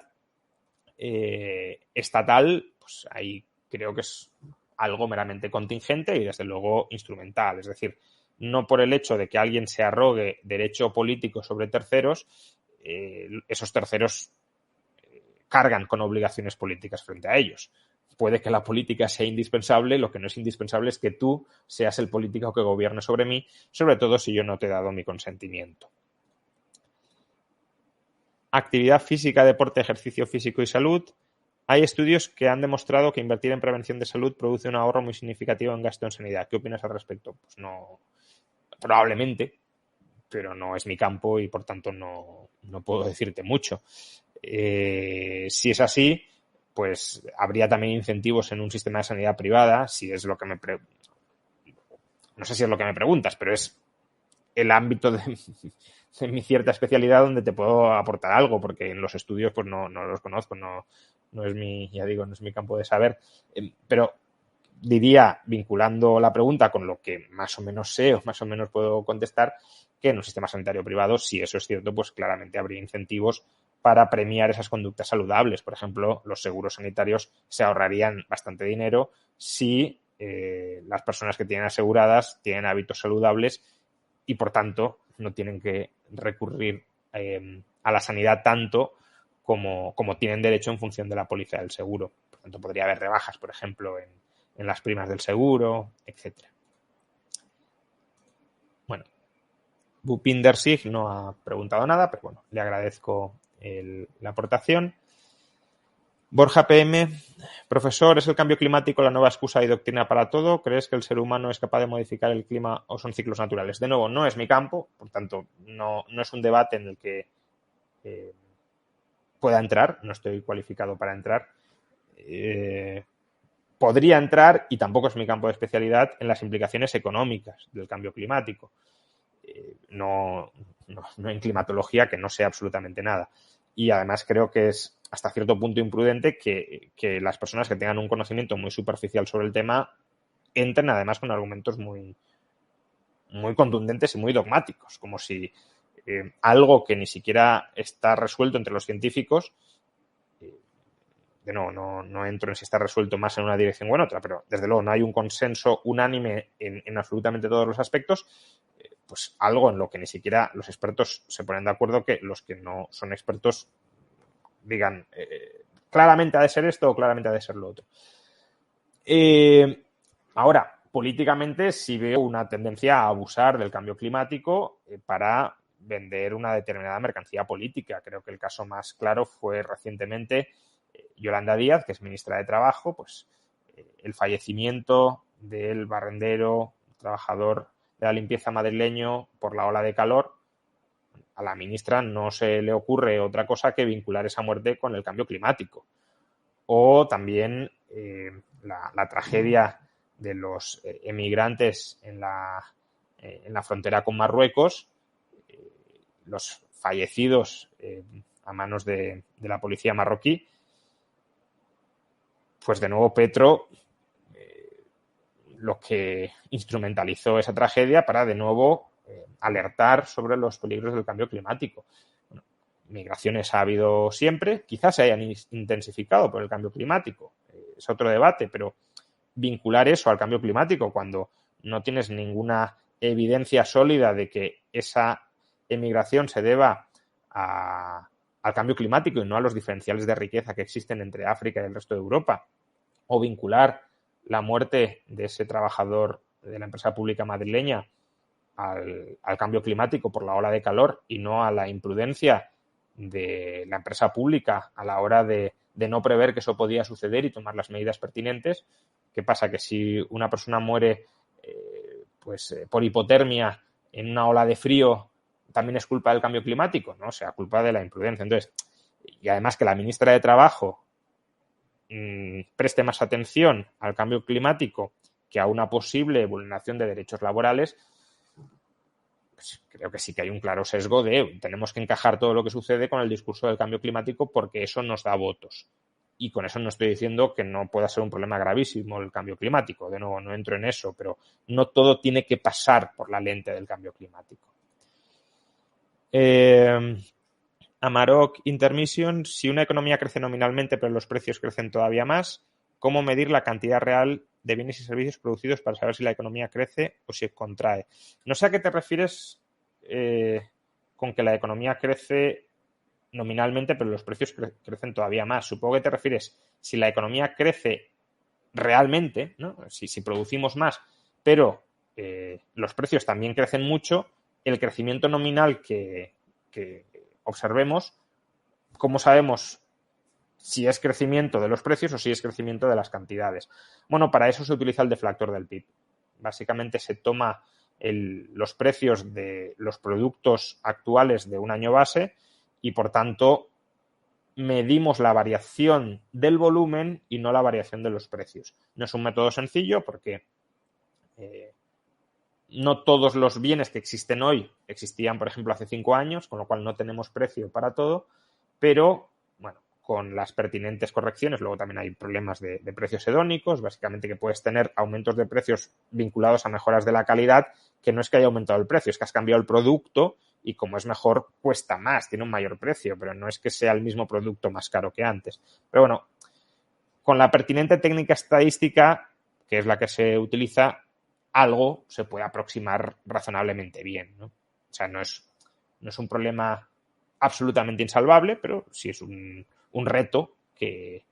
estatal, pues ahí creo que es algo meramente contingente y desde luego instrumental. Es decir, no por el hecho de que alguien se arrogue derecho político sobre terceros, esos terceros cargan con obligaciones políticas frente a ellos. Puede que la política sea indispensable, lo que no es indispensable es que tú seas el político que gobierne sobre mí, sobre todo si yo no te he dado mi consentimiento. Actividad física, deporte, ejercicio físico y salud. Hay estudios que han demostrado que invertir en prevención de salud produce un ahorro muy significativo en gasto en sanidad. ¿Qué opinas al respecto? Pues no, probablemente, pero no es mi campo y por tanto no puedo decirte mucho. Si es así, pues habría también incentivos en un sistema de sanidad privada, si es lo que no sé si es lo que me preguntas, pero es el ámbito de mi cierta especialidad donde te puedo aportar algo, porque en los estudios pues no los conozco, no es mi, ya digo, no es mi campo de saber, pero diría, vinculando la pregunta con lo que más o menos sé o más o menos puedo contestar, que en un sistema sanitario privado, si eso es cierto, pues claramente habría incentivos para premiar esas conductas saludables. Por ejemplo, los seguros sanitarios se ahorrarían bastante dinero si las personas que tienen aseguradas tienen hábitos saludables y, por tanto, no tienen que recurrir a la sanidad tanto como tienen derecho en función de la póliza del seguro. Por tanto, podría haber rebajas, por ejemplo, en las primas del seguro, etcétera. Bueno, Bupinder Sig no ha preguntado nada, pero bueno, le agradezco la aportación. Borja PM, profesor, ¿es el cambio climático la nueva excusa y doctrina para todo? ¿Crees que el ser humano es capaz de modificar el clima o son ciclos naturales? De nuevo, no es mi campo, por tanto, no es un debate en el que pueda entrar, no estoy cualificado para entrar. Podría entrar, y tampoco es mi campo de especialidad, en las implicaciones económicas del cambio climático. No en climatología, que no sé absolutamente nada. Y además creo que es hasta cierto punto imprudente que las personas que tengan un conocimiento muy superficial sobre el tema entren además con argumentos muy, muy contundentes y muy dogmáticos, como si algo que ni siquiera está resuelto entre los científicos, no entro en si está resuelto más en una dirección o en otra, pero desde luego no hay un consenso unánime en absolutamente todos los aspectos, pues algo en lo que ni siquiera los expertos se ponen de acuerdo, que los que no son expertos digan claramente ha de ser esto o claramente ha de ser lo otro. Ahora, políticamente sí veo una tendencia a abusar del cambio climático para vender una determinada mercancía política. Creo que el caso más claro fue recientemente Yolanda Díaz, que es ministra de Trabajo, pues el fallecimiento del barrendero, trabajador de la limpieza madrileño por la ola de calor. A la ministra no se le ocurre otra cosa que vincular esa muerte con el cambio climático. O también la tragedia de los emigrantes en la frontera con Marruecos, los fallecidos a manos de la policía marroquí. Pues de nuevo Petro lo que instrumentalizó esa tragedia para de nuevo alertar sobre los peligros del cambio climático. Bueno, migraciones ha habido siempre, quizás se hayan intensificado por el cambio climático, es otro debate, pero vincular eso al cambio climático cuando no tienes ninguna evidencia sólida de que esa emigración se deba al cambio climático y no a los diferenciales de riqueza que existen entre África y el resto de Europa, o vincular la muerte de ese trabajador de la empresa pública madrileña al cambio climático por la ola de calor y no a la imprudencia de la empresa pública a la hora de no prever que eso podía suceder y tomar las medidas pertinentes. ¿Qué pasa? Que si una persona muere por hipotermia en una ola de frío, también es culpa del cambio climático, ¿no? O sea, culpa de la imprudencia. Entonces, y además que la ministra de Trabajo preste más atención al cambio climático que a una posible vulneración de derechos laborales, pues creo que sí que hay un claro sesgo de tenemos que encajar todo lo que sucede con el discurso del cambio climático porque eso nos da votos. Y con eso no estoy diciendo que no pueda ser un problema gravísimo el cambio climático. De nuevo, no entro en eso, pero no todo tiene que pasar por la lente del cambio climático. Amarok Intermission, si una economía crece nominalmente pero los precios crecen todavía más, ¿cómo medir la cantidad real de bienes y servicios producidos para saber si la economía crece o si contrae? No sé a qué te refieres con que la economía crece nominalmente, pero los precios crecen todavía más. Supongo que te refieres, si la economía crece realmente, ¿no? Si producimos más, pero los precios también crecen mucho, el crecimiento nominal que observemos, ¿cómo sabemos si es crecimiento de los precios o si es crecimiento de las cantidades? Bueno, para eso se utiliza el deflactor del PIB. Básicamente se toma los precios de los productos actuales de un año base y, por tanto, medimos la variación del volumen y no la variación de los precios. No es un método sencillo porque no todos los bienes que existen hoy existían, por ejemplo, hace 5 años, con lo cual no tenemos precio para todo, pero bueno, con las pertinentes correcciones, luego también hay problemas de precios hedónicos, básicamente que puedes tener aumentos de precios vinculados a mejoras de la calidad, que no es que haya aumentado el precio, es que has cambiado el producto y como es mejor, cuesta más, tiene un mayor precio, pero no es que sea el mismo producto más caro que antes. Pero bueno, con la pertinente técnica estadística, que es la que se utiliza, algo se puede aproximar razonablemente bien, ¿no? O sea, no es un problema absolutamente insalvable, pero sí es un reto que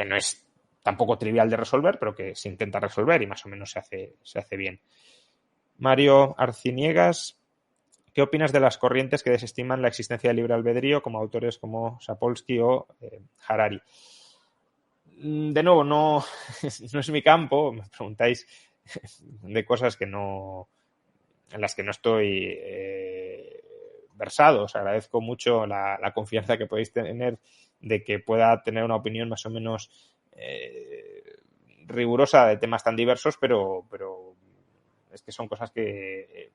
no es tampoco trivial de resolver, pero que se intenta resolver y más o menos se hace bien. Mario Arciniegas, ¿qué opinas de las corrientes que desestiman la existencia del libre albedrío, como autores como Sapolsky o Harari? De nuevo, no es mi campo, me preguntáis de cosas en las que no estoy versado. Os agradezco mucho la confianza que podéis tener de que pueda tener una opinión más o menos rigurosa de temas tan diversos, pero es que son cosas que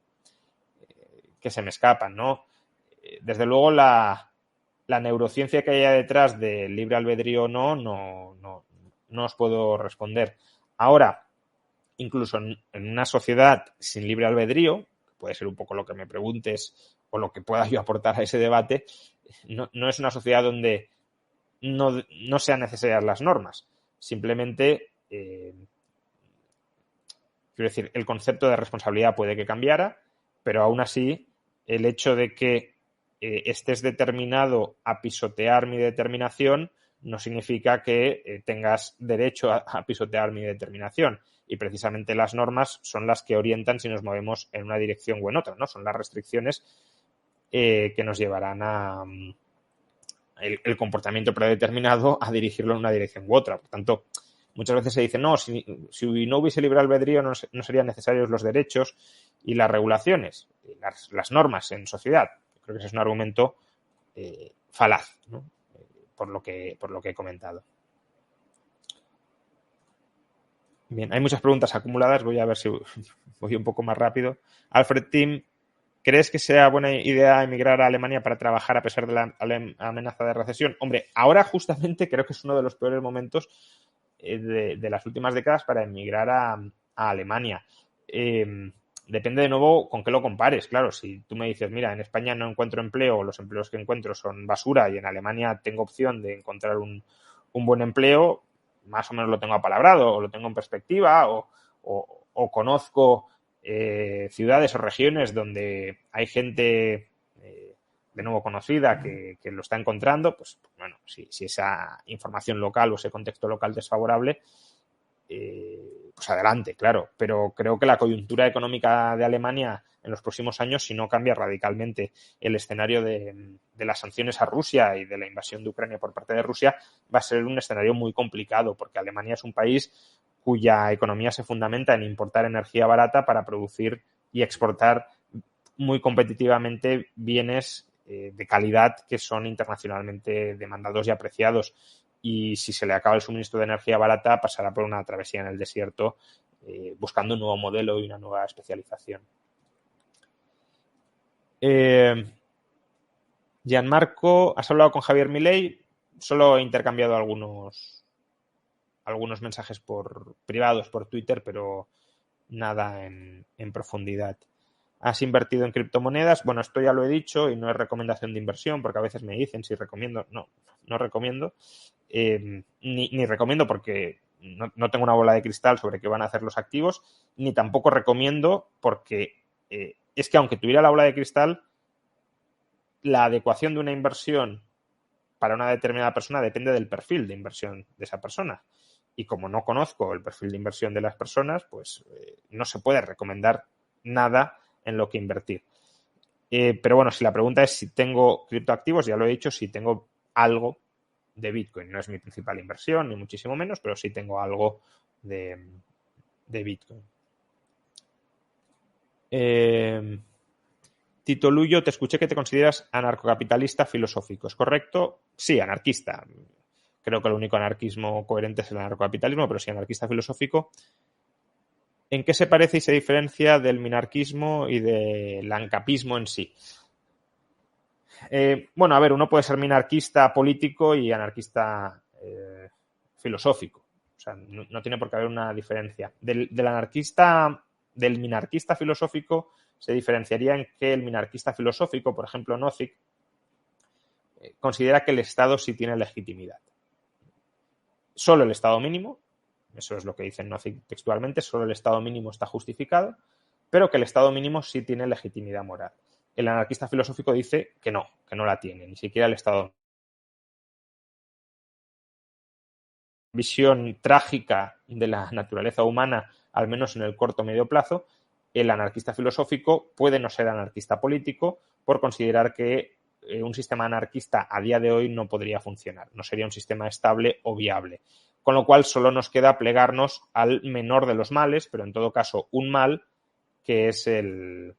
se me escapan, ¿no? Desde luego la neurociencia que haya detrás del libre albedrío o no os puedo responder. Ahora, incluso en una sociedad sin libre albedrío, que puede ser un poco lo que me preguntes o lo que pueda yo aportar a ese debate, no es una sociedad donde no sean necesarias las normas. Simplemente, quiero decir, el concepto de responsabilidad puede que cambiara, pero aún así, el hecho de que estés determinado a pisotear mi determinación no significa que tengas derecho a pisotear mi determinación. Y precisamente las normas son las que orientan si nos movemos en una dirección o en otra, ¿no? Son las restricciones que nos llevarán a el comportamiento predeterminado a dirigirlo en una dirección u otra. Por tanto, muchas veces se dice, no, si no hubiese libre albedrío no serían necesarios los derechos y las regulaciones, las normas en sociedad. Creo que ese es un argumento falaz, ¿no? Por lo que he comentado. Bien, hay muchas preguntas acumuladas, voy a ver si voy un poco más rápido. Alfred Tim, ¿crees que sea buena idea emigrar a Alemania para trabajar a pesar de la amenaza de recesión? Hombre, ahora justamente creo que es uno de los peores momentos de las últimas décadas para emigrar a Alemania. Depende de nuevo con qué lo compares. Claro, si tú me dices, mira, en España no encuentro empleo, o los empleos que encuentro son basura y en Alemania tengo opción de encontrar un buen empleo, más o menos lo tengo apalabrado o lo tengo en perspectiva o conozco ciudades o regiones donde hay gente de nuevo conocida que lo está encontrando, pues bueno, si esa información local o ese contexto local es favorable, pues adelante, claro. Pero creo que la coyuntura económica de Alemania en los próximos años, si no cambia radicalmente el escenario de las sanciones a Rusia y de la invasión de Ucrania por parte de Rusia, va a ser un escenario muy complicado, porque Alemania es un país cuya economía se fundamenta en importar energía barata para producir y exportar muy competitivamente bienes de calidad que son internacionalmente demandados y apreciados. Y si se le acaba el suministro de energía barata, pasará por una travesía en el desierto buscando un nuevo modelo y una nueva especialización. Gianmarco, ¿has hablado con Javier Milei? Solo he intercambiado algunos mensajes privados por Twitter, pero nada en profundidad. ¿Has invertido en criptomonedas? Bueno, esto ya lo he dicho y no es recomendación de inversión, porque a veces me dicen si recomiendo. No recomiendo. Ni recomiendo porque no tengo una bola de cristal sobre qué van a hacer los activos, ni tampoco recomiendo porque es que aunque tuviera la bola de cristal, la adecuación de una inversión para una determinada persona depende del perfil de inversión de esa persona. Y como no conozco el perfil de inversión de las personas, pues no se puede recomendar nada en lo que invertir. Pero bueno, si la pregunta es si tengo criptoactivos, ya lo he dicho, si tengo algo de Bitcoin. No es mi principal inversión, ni muchísimo menos, pero sí tengo algo de Bitcoin. Tito Luyo, te escuché que te consideras anarcocapitalista filosófico. ¿Es correcto? Sí, anarquista. Creo que el único anarquismo coherente es el anarcocapitalismo, pero sí anarquista filosófico. ¿En qué se parece y se diferencia del minarquismo y del ancapismo en sí? Bueno, a ver, uno puede ser minarquista político y anarquista filosófico. O sea, no tiene por qué haber una diferencia. Del minarquista filosófico se diferenciaría en que el minarquista filosófico, por ejemplo, Nozick, considera que el Estado sí tiene legitimidad. Solo el Estado mínimo, eso es lo que dice Nozick textualmente, solo el Estado mínimo está justificado, pero que el Estado mínimo sí tiene legitimidad moral. El anarquista filosófico dice que no la tiene, ni siquiera el Estado. Visión trágica de la naturaleza humana, al menos en el corto o medio plazo, el anarquista filosófico puede no ser anarquista político por considerar que un sistema anarquista a día de hoy no podría funcionar, no sería un sistema estable o viable. Con lo cual solo nos queda plegarnos al menor de los males, pero en todo caso un mal que es el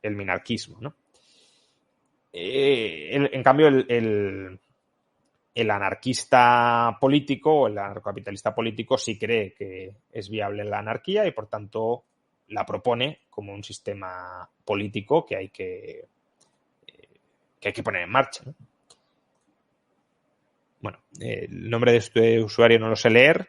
minarquismo, ¿no? En cambio, el anarquista político o el anarcocapitalista político sí cree que es viable la anarquía y, por tanto, la propone como un sistema político que hay que poner en marcha, ¿no? Bueno, el nombre de este usuario no lo sé leer.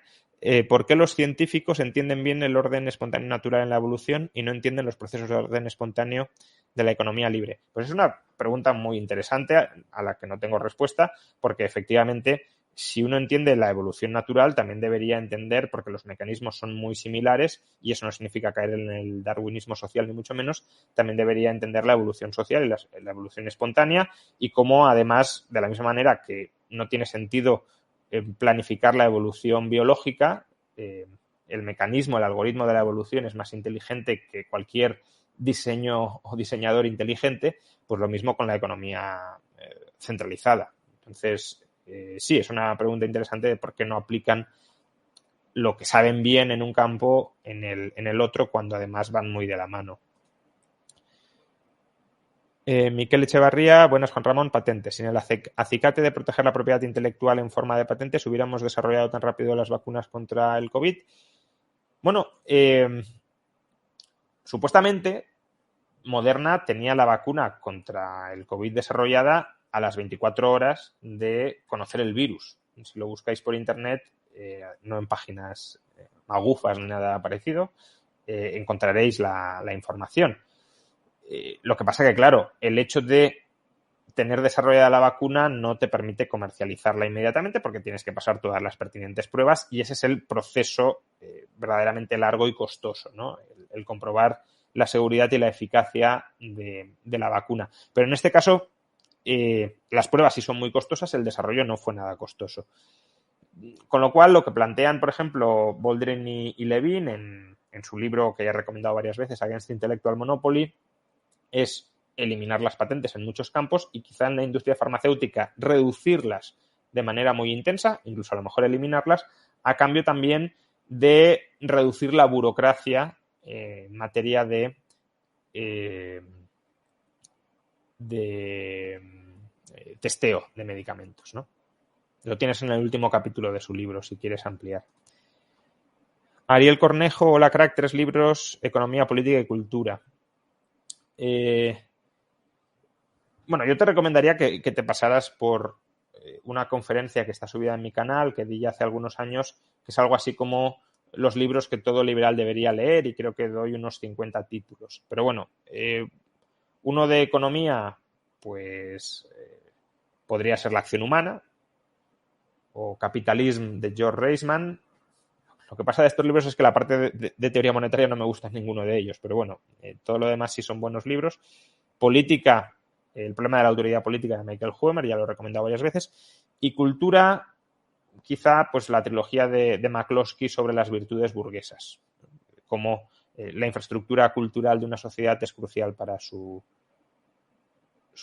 ¿Por qué los científicos entienden bien el orden espontáneo natural en la evolución y no entienden los procesos de orden espontáneo de la economía libre? Pues es una pregunta muy interesante a la que no tengo respuesta, porque efectivamente si uno entiende la evolución natural también debería entender, porque los mecanismos son muy similares y eso no significa caer en el darwinismo social ni mucho menos, también debería entender la evolución social y la evolución espontánea y cómo además, de la misma manera que no tiene sentido planificar la evolución biológica, el mecanismo, el algoritmo de la evolución es más inteligente que cualquier diseño o diseñador inteligente, pues lo mismo con la economía centralizada. Entonces, sí, es una pregunta interesante de por qué no aplican lo que saben bien en un campo en el otro cuando además van muy de la mano. Miquel Echevarría, buenas Juan Ramón, patentes. Sin el acicate de proteger la propiedad intelectual en forma de patentes, ¿hubiéramos desarrollado tan rápido las vacunas contra el COVID? Bueno, supuestamente Moderna tenía la vacuna contra el COVID desarrollada a las 24 horas de conocer el virus. Si lo buscáis por internet, no en páginas magufas ni nada parecido, encontraréis la información. Lo que pasa que, claro, el hecho de tener desarrollada la vacuna no te permite comercializarla inmediatamente porque tienes que pasar todas las pertinentes pruebas y ese es el proceso verdaderamente largo y costoso, ¿no? El comprobar la seguridad y la eficacia de la vacuna. Pero en este caso, las pruebas sí son muy costosas, el desarrollo no fue nada costoso. Con lo cual, lo que plantean, por ejemplo, Boldrin y Levin en su libro que ya he recomendado varias veces, Against Intellectual Monopoly, es eliminar las patentes en muchos campos y quizá en la industria farmacéutica reducirlas de manera muy intensa, incluso a lo mejor eliminarlas, a cambio también de reducir la burocracia en materia de testeo de medicamentos, ¿no? Lo tienes en el último capítulo de su libro, si quieres ampliar. Ariel Cornejo, hola crack, 3 libros, Economía, Política y Cultura. Bueno, yo te recomendaría que te pasaras por una conferencia que está subida en mi canal, que di ya hace algunos años, que es algo así como los libros que todo liberal debería leer y creo que doy unos 50 títulos. Pero bueno, uno de economía, pues podría ser La acción humana o Capitalism de George Reisman Lo que pasa de estos libros es que la parte de teoría monetaria no me gusta ninguno de ellos, pero bueno, todo lo demás sí son buenos libros. Política, el problema de la autoridad política de Michael Huemer, ya lo he recomendado varias veces. Y cultura, quizá pues la trilogía de McCloskey sobre las virtudes burguesas, como la infraestructura cultural de una sociedad es crucial para su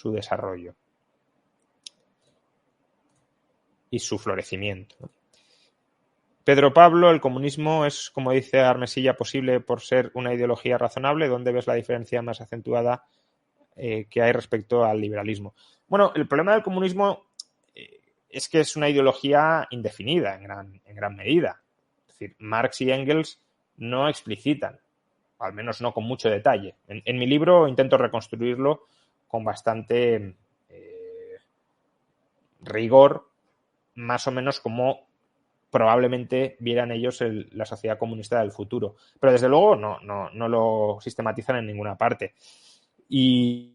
desarrollo y su florecimiento, ¿no? Pedro Pablo, el comunismo es, como dice Armesilla, posible por ser una ideología razonable. ¿Dónde ves la diferencia más acentuada que hay respecto al liberalismo? Bueno, el problema del comunismo es que es una ideología indefinida en gran medida. Es decir, Marx y Engels no explicitan, al menos no con mucho detalle. En mi libro intento reconstruirlo con bastante rigor, más o menos como probablemente vieran ellos la sociedad comunista del futuro. Pero desde luego no lo sistematizan en ninguna parte. Y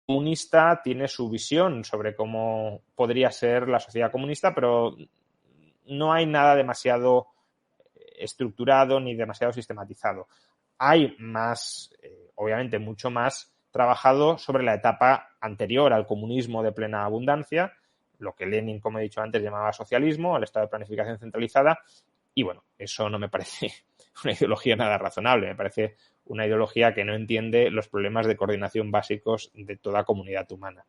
el comunista tiene su visión sobre cómo podría ser la sociedad comunista, pero no hay nada demasiado estructurado ni demasiado sistematizado. Hay más, obviamente mucho más trabajado sobre la etapa anterior al comunismo de plena abundancia, lo que Lenin, como he dicho antes, llamaba socialismo, el estado de planificación centralizada, y bueno, eso no me parece una ideología nada razonable, me parece una ideología que no entiende los problemas de coordinación básicos de toda comunidad humana.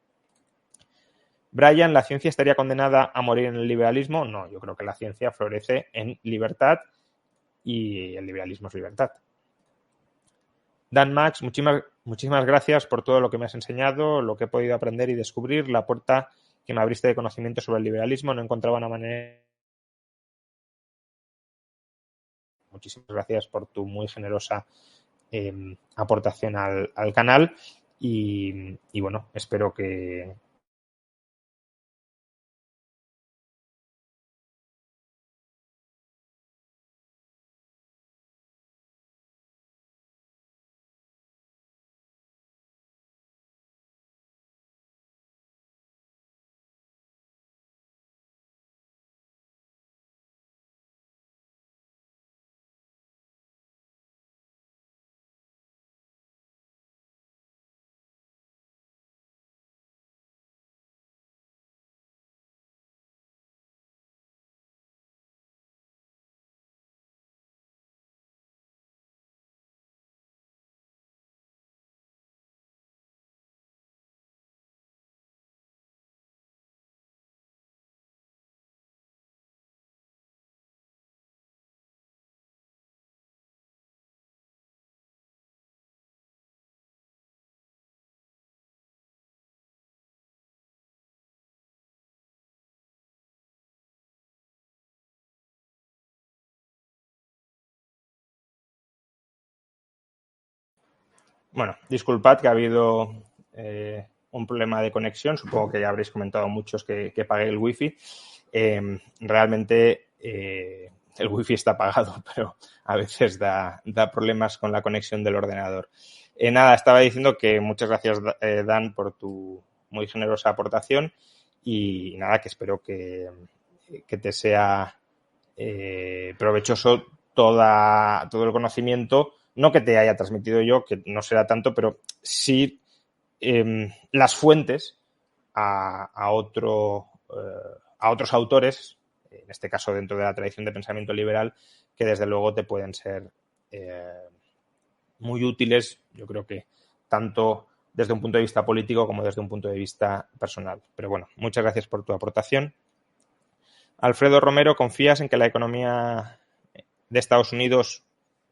Brian, ¿la ciencia estaría condenada a morir en el liberalismo? No, yo creo que la ciencia florece en libertad y el liberalismo es libertad. Dan Max, muchísimas gracias por todo lo que me has enseñado, lo que he podido aprender y descubrir, la puerta que me abriste de conocimiento sobre el liberalismo. No encontraba una manera. Muchísimas gracias por tu muy generosa aportación al canal y bueno, espero que bueno, disculpad que ha habido un problema de conexión. Supongo que ya habréis comentado muchos que pagué el wifi. Realmente el wifi está apagado, pero a veces da problemas con la conexión del ordenador. Nada, estaba diciendo que muchas gracias, Dan, por tu muy generosa aportación y nada, que espero que te sea provechoso todo el conocimiento, no que te haya transmitido yo, que no será tanto, pero sí las fuentes a otros autores, en este caso dentro de la tradición de pensamiento liberal, que desde luego te pueden ser muy útiles, yo creo que tanto desde un punto de vista político como desde un punto de vista personal. Pero bueno, muchas gracias por tu aportación. Alfredo Romero, ¿confías en que la economía de Estados Unidos,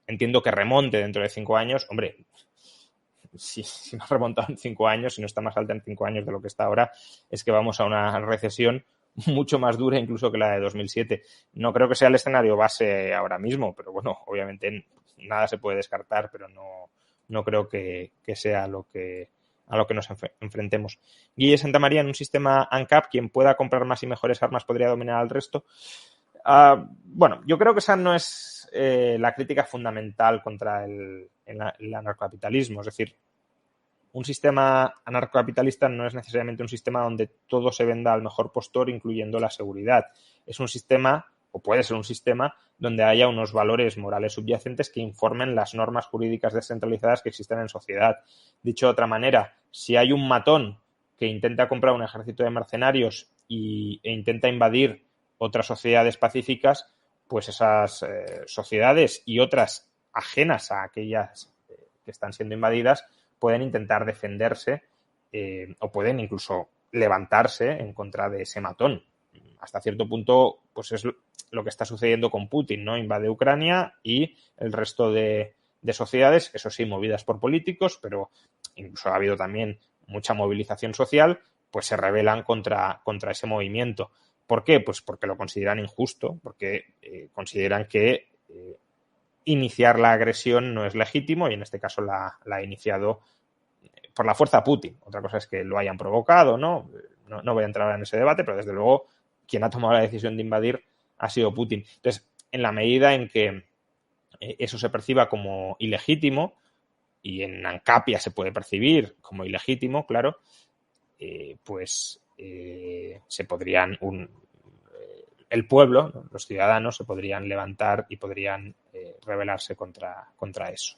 entiendo que remonte dentro de 5 años? Hombre, si no ha remontado en 5 años, si no está más alta en 5 años de lo que está ahora, es que vamos a una recesión mucho más dura incluso que la de 2007. No creo que sea el escenario base ahora mismo, pero bueno, obviamente nada se puede descartar, pero no creo que sea a lo que nos enfrentemos. Guille Santamaría, en un sistema ANCAP, quien pueda comprar más y mejores armas podría dominar al resto. Bueno, yo creo que esa no es la crítica fundamental contra el anarcocapitalismo. Es decir, un sistema anarcocapitalista no es necesariamente un sistema donde todo se venda al mejor postor, incluyendo la seguridad. Es un sistema, o puede ser un sistema, donde haya unos valores morales subyacentes que informen las normas jurídicas descentralizadas que existen en sociedad. Dicho de otra manera, si hay un matón que intenta comprar un ejército de mercenarios e intenta invadir otras sociedades pacíficas, pues esas sociedades y otras ajenas a aquellas que están siendo invadidas pueden intentar defenderse o pueden incluso levantarse en contra de ese matón. Hasta cierto punto, pues es lo que está sucediendo con Putin, ¿no? Invade Ucrania y el resto de sociedades, eso sí, movidas por políticos, pero incluso ha habido también mucha movilización social, pues se rebelan contra ese movimiento. ¿Por qué? Pues porque lo consideran injusto, porque consideran que iniciar la agresión no es legítimo y en este caso la ha iniciado por la fuerza Putin. Otra cosa es que lo hayan provocado, ¿no? No voy a entrar ahora en ese debate, pero desde luego quien ha tomado la decisión de invadir ha sido Putin. Entonces, en la medida en que eso se perciba como ilegítimo, y en Ancapia se puede percibir como ilegítimo, claro, pues se podrían el pueblo, ¿no? Los ciudadanos se podrían levantar y podrían rebelarse contra eso.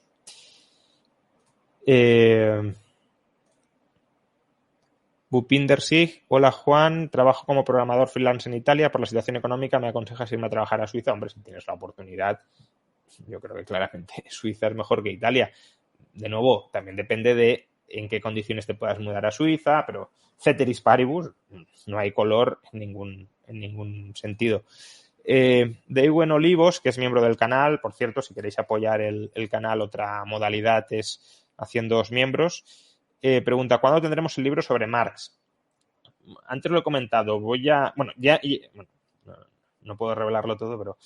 Bupinder Sig, hola Juan, trabajo como programador freelance en Italia, por la situación económica me aconsejas irme a trabajar a Suiza. Hombre, si tienes la oportunidad, yo creo que claramente Suiza es mejor que Italia. De nuevo, también depende de en qué condiciones te puedas mudar a Suiza, pero ceteris paribus, no hay color en ningún sentido. Deiwen Olivos, que es miembro del canal, por cierto, si queréis apoyar el canal, otra modalidad es haciéndoos miembros, pregunta, ¿cuándo tendremos el libro sobre Marx? Antes lo he comentado, no puedo revelarlo todo, pero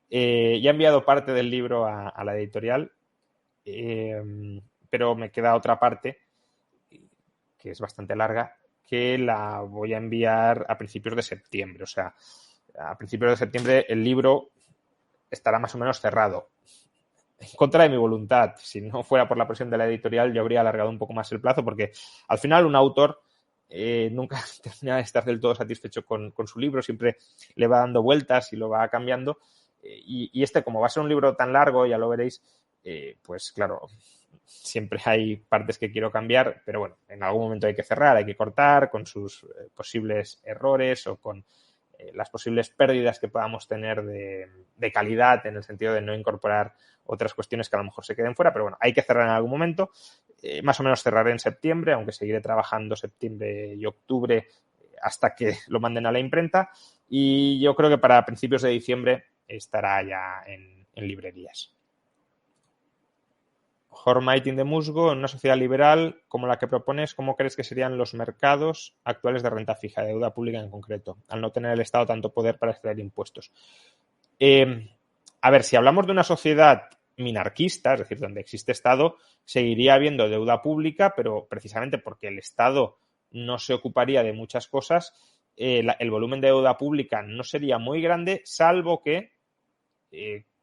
ya he enviado parte del libro a la editorial, pero me queda otra parte que es bastante larga, que la voy a enviar a principios de septiembre. O sea, a principios de septiembre el libro estará más o menos cerrado. En contra de mi voluntad. Si no fuera por la presión de la editorial, yo habría alargado un poco más el plazo, porque al final un autor nunca termina de estar del todo satisfecho con su libro, siempre le va dando vueltas y lo va cambiando. Y este, como va a ser un libro tan largo, ya lo veréis, pues claro, siempre hay partes que quiero cambiar, pero bueno, en algún momento hay que cerrar, hay que cortar con sus posibles errores o con las posibles pérdidas que podamos tener de calidad, en el sentido de no incorporar otras cuestiones que a lo mejor se queden fuera, pero bueno, hay que cerrar en algún momento. Más o menos cerraré en septiembre, aunque seguiré trabajando septiembre y octubre hasta que lo manden a la imprenta, y yo creo que para principios de diciembre estará ya en librerías. Hormaitin de Musgo, en una sociedad liberal como la que propones, ¿cómo crees que serían los mercados actuales de renta fija, de deuda pública en concreto, al no tener el Estado tanto poder para extraer impuestos? A ver, si hablamos de una sociedad minarquista, es decir, donde existe Estado, seguiría habiendo deuda pública, pero precisamente porque el Estado no se ocuparía de muchas cosas, el volumen de deuda pública no sería muy grande, salvo que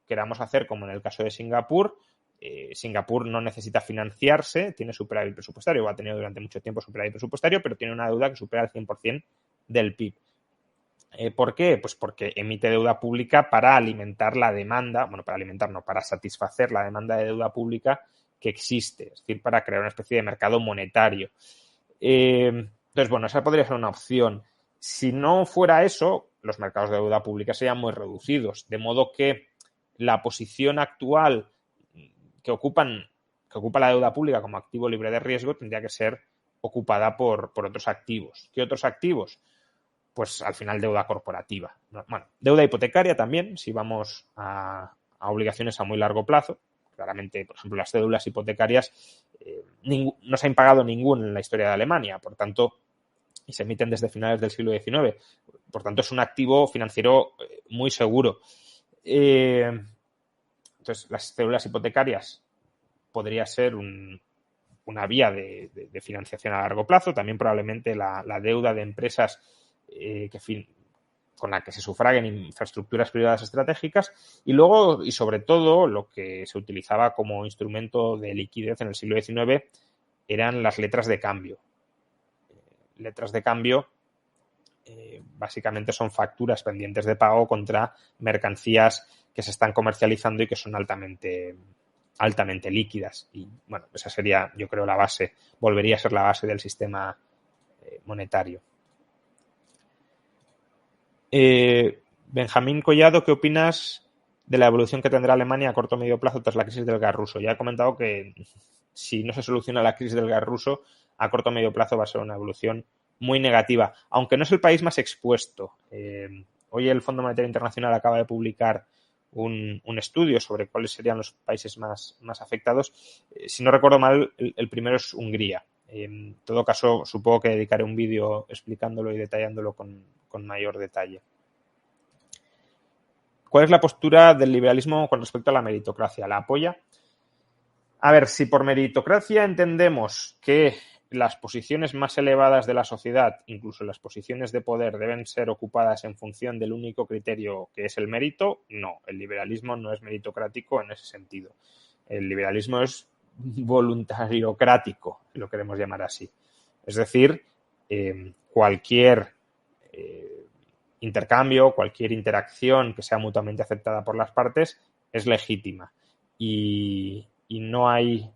queramos hacer como en el caso de Singapur. Singapur no necesita financiarse, tiene superávit presupuestario, o ha tenido durante mucho tiempo superávit presupuestario, pero tiene una deuda que supera el 100% del PIB. ¿Por qué? Pues porque emite deuda pública para alimentar la demanda, bueno, para alimentar no, para satisfacer la demanda de deuda pública que existe, es decir, para crear una especie de mercado monetario. Entonces, bueno, esa podría ser una opción. Si no fuera eso, los mercados de deuda pública serían muy reducidos, de modo que la posición actual que ocupa la deuda pública como activo libre de riesgo tendría que ser ocupada por otros activos. ¿Qué otros activos? Pues al final deuda corporativa. Bueno, deuda hipotecaria también, si vamos a obligaciones a muy largo plazo. Claramente, por ejemplo, las cédulas hipotecarias no se han pagado ninguna en la historia de Alemania, por tanto, y se emiten desde finales del siglo XIX. Por tanto, es un activo financiero muy seguro. Entonces, las cédulas hipotecarias podría ser una vía de financiación a largo plazo. También probablemente la deuda de empresas con la que se sufraguen infraestructuras privadas estratégicas. Y luego, y sobre todo, lo que se utilizaba como instrumento de liquidez en el siglo XIX, eran las letras de cambio. Letras de cambio básicamente son facturas pendientes de pago contra mercancías que se están comercializando y que son altamente líquidas. Y bueno, esa sería, yo creo, la base, volvería a ser la base del sistema monetario. Benjamín Collado, ¿qué opinas de la evolución que tendrá Alemania a corto o medio plazo tras la crisis del gas ruso? Ya he comentado que si no se soluciona la crisis del gas ruso, a corto o medio plazo va a ser una evolución muy negativa, aunque no es el país más expuesto. Hoy el Fondo Monetario Internacional acaba de publicar un estudio sobre cuáles serían los países más afectados. Si no recuerdo mal, el primero es Hungría. En todo caso, supongo que dedicaré un vídeo explicándolo y detallándolo con mayor detalle. ¿Cuál es la postura del liberalismo con respecto a la meritocracia? ¿La apoya? A ver, si por meritocracia entendemos que las posiciones más elevadas de la sociedad, incluso las posiciones de poder, deben ser ocupadas en función del único criterio que es el mérito, no, el liberalismo no es meritocrático en ese sentido. El liberalismo es voluntariocrático, si lo queremos llamar así. Es decir, cualquier intercambio, cualquier interacción que sea mutuamente aceptada por las partes es legítima y no hay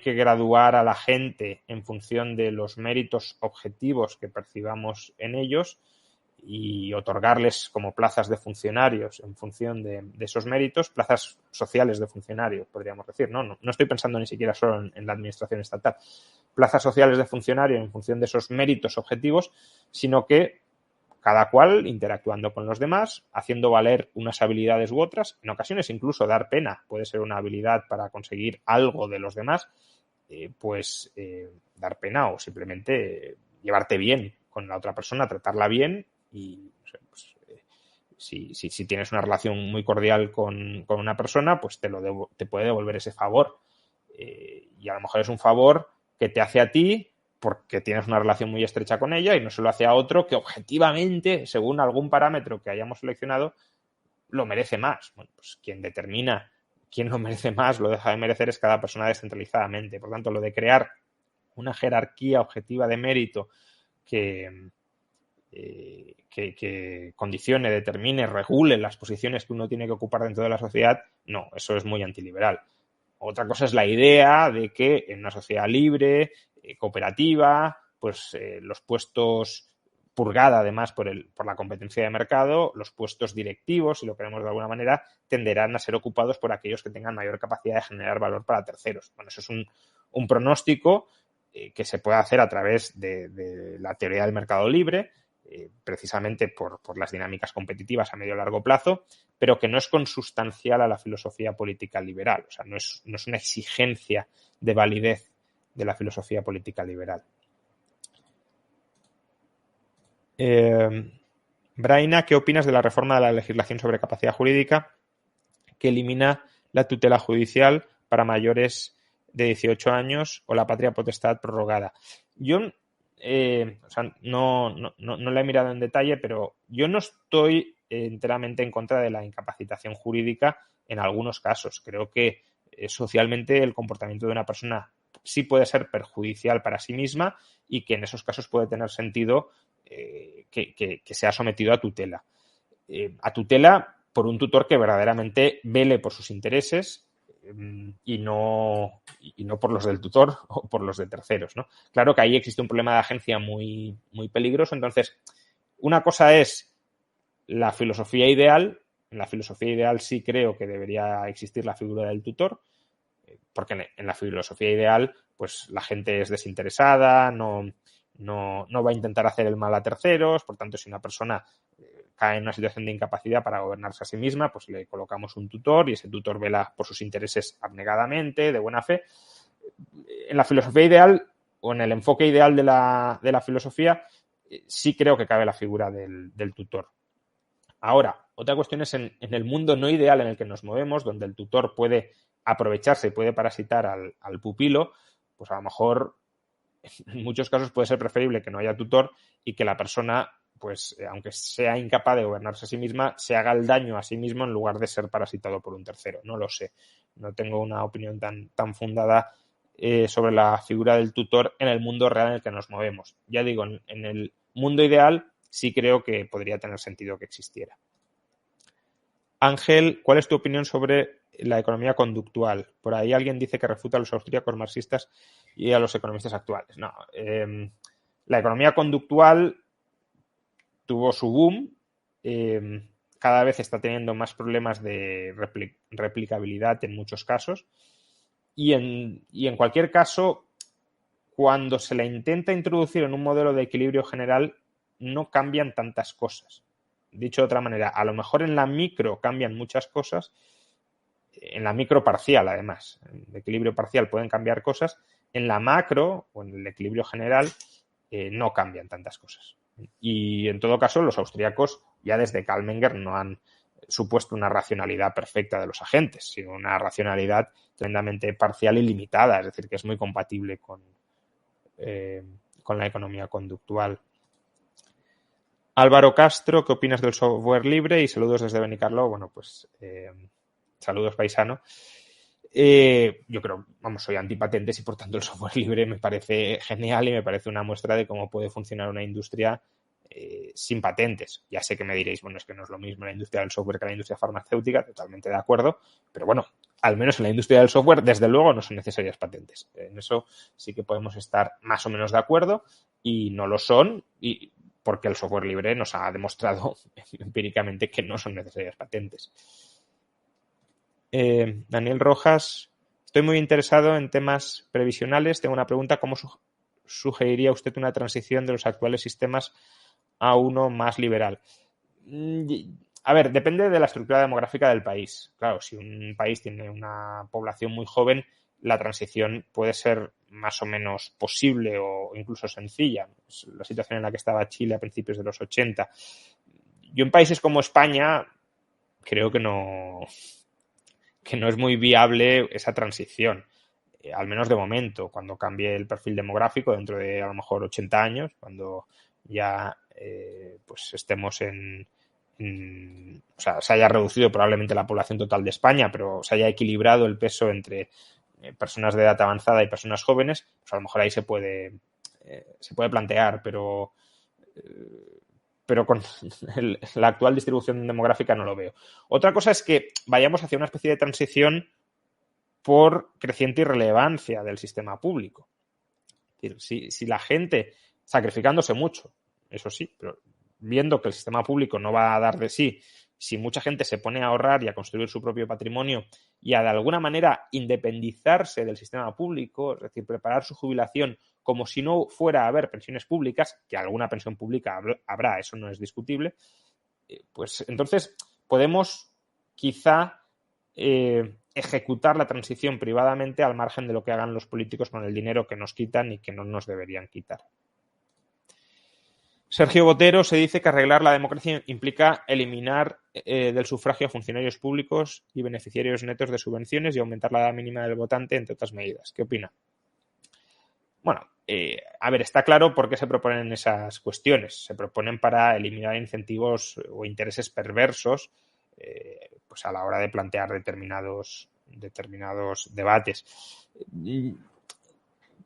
que graduar a la gente en función de los méritos objetivos que percibamos en ellos y otorgarles como plazas de funcionarios en función de esos méritos, plazas sociales de funcionarios, podríamos decir. No estoy pensando ni siquiera solo en la administración estatal. Plazas sociales de funcionario en función de esos méritos objetivos, sino que cada cual interactuando con los demás, haciendo valer unas habilidades u otras, en ocasiones incluso dar pena puede ser una habilidad para conseguir algo de los demás, dar pena o simplemente llevarte bien con la otra persona, tratarla bien y si tienes una relación muy cordial con una persona, pues te puede devolver ese favor. Y a lo mejor es un favor que te hace a ti porque tienes una relación muy estrecha con ella y no se lo hace a otro que objetivamente, según algún parámetro que hayamos seleccionado, lo merece más. Bueno, pues quien determina quién lo merece más, lo deja de merecer es cada persona descentralizadamente. Por tanto, lo de crear una jerarquía objetiva de mérito que condicione, determine, regule las posiciones que uno tiene que ocupar dentro de la sociedad, no, eso es muy antiliberal. Otra cosa es la idea de que en una sociedad libre, cooperativa, pues los puestos, purgada además por la competencia de mercado, los puestos directivos, si lo queremos de alguna manera, tenderán a ser ocupados por aquellos que tengan mayor capacidad de generar valor para terceros. Bueno, eso es un pronóstico que se puede hacer a través de la teoría del mercado libre, precisamente por las dinámicas competitivas a medio y largo plazo, pero que no es consustancial a la filosofía política liberal. O sea, no es una exigencia de validez de la filosofía política liberal. Braina, ¿qué opinas de la reforma de la legislación sobre capacidad jurídica que elimina la tutela judicial para mayores de 18 años o la patria potestad prorrogada? Yo no la he mirado en detalle, pero yo no estoy enteramente en contra de la incapacitación jurídica en algunos casos. Creo que socialmente el comportamiento de una persona sí puede ser perjudicial para sí misma y que en esos casos puede tener sentido que sea sometido a tutela. A tutela por un tutor que verdaderamente vele por sus intereses y no por los del tutor o por los de terceros, ¿no? Claro que ahí existe un problema de agencia muy, muy peligroso. Entonces, una cosa es la filosofía ideal. En la filosofía ideal sí creo que debería existir la figura del tutor, porque en la filosofía ideal pues la gente es desinteresada, no va a intentar hacer el mal a terceros. Por tanto, si una persona cae en una situación de incapacidad para gobernarse a sí misma, pues le colocamos un tutor y ese tutor vela por sus intereses abnegadamente, de buena fe. En la filosofía ideal o en el enfoque ideal de la filosofía sí creo que cabe la figura del tutor. Ahora, otra cuestión es en el mundo no ideal en el que nos movemos, donde el tutor puede aprovecharse y puede parasitar al pupilo, pues a lo mejor en muchos casos puede ser preferible que no haya tutor y que la persona, pues aunque sea incapaz de gobernarse a sí misma, se haga el daño a sí mismo en lugar de ser parasitado por un tercero. No lo sé. No tengo una opinión tan fundada sobre la figura del tutor en el mundo real en el que nos movemos. Ya digo, en el mundo ideal sí creo que podría tener sentido que existiera. Ángel, ¿cuál es tu opinión sobre la economía conductual? Por ahí alguien dice que refuta a los austríacos marxistas y a los economistas actuales. No, la economía conductual tuvo su boom, cada vez está teniendo más problemas de replicabilidad en muchos casos y en cualquier caso, cuando se la intenta introducir en un modelo de equilibrio general, no cambian tantas cosas. Dicho de otra manera, a lo mejor en la micro cambian muchas cosas, en la micro parcial además, en el equilibrio parcial pueden cambiar cosas, en la macro o en el equilibrio general no cambian tantas cosas. Y en todo caso, los austríacos ya desde Karl Menger no han supuesto una racionalidad perfecta de los agentes, sino una racionalidad tremendamente parcial y limitada, es decir, que es muy compatible con la economía conductual. Álvaro Castro, ¿qué opinas del software libre? Y saludos desde Benicarló. Bueno, pues saludos, paisano. Yo creo, soy antipatentes y por tanto el software libre me parece genial y me parece una muestra de cómo puede funcionar una industria sin patentes. Ya sé que me diréis, bueno, es que no es lo mismo la industria del software que la industria farmacéutica, totalmente de acuerdo, pero bueno, al menos en la industria del software, desde luego, no son necesarias patentes. En eso sí que podemos estar más o menos de acuerdo y no lo son, y porque el software libre nos ha demostrado empíricamente que no son necesarias patentes. Daniel Rojas, estoy muy interesado en temas previsionales. Tengo una pregunta, ¿cómo sugeriría usted una transición de los actuales sistemas a uno más liberal? A ver, depende de la estructura demográfica del país. Claro, si un país tiene una población muy joven, la transición puede ser más o menos posible o incluso sencilla. Es la situación en la que estaba Chile a principios de los 80. Yo en países como España creo que no es muy viable esa transición, al menos de momento, cuando cambie el perfil demográfico dentro de a lo mejor 80 años, cuando ya pues estemos o sea, se haya reducido probablemente la población total de España, pero se haya equilibrado el peso entre personas de edad avanzada y personas jóvenes, pues a lo mejor ahí se puede plantear, pero con la actual distribución demográfica no lo veo. Otra cosa es que vayamos hacia una especie de transición por creciente irrelevancia del sistema público. Es decir, si la gente, sacrificándose mucho, eso sí, pero viendo que el sistema público no va a dar de sí, si mucha gente se pone a ahorrar y a construir su propio patrimonio y a de alguna manera independizarse del sistema público, es decir, preparar su jubilación como si no fuera a haber pensiones públicas, que alguna pensión pública habrá, eso no es discutible, pues entonces podemos quizá ejecutar la transición privadamente al margen de lo que hagan los políticos con el dinero que nos quitan y que no nos deberían quitar. Sergio Botero, se dice que arreglar la democracia implica eliminar del sufragio a funcionarios públicos y beneficiarios netos de subvenciones y aumentar la edad mínima del votante, entre otras medidas. ¿Qué opina? Bueno, a ver, está claro por qué se proponen esas cuestiones. Se proponen para eliminar incentivos o intereses perversos pues a la hora de plantear determinados debates.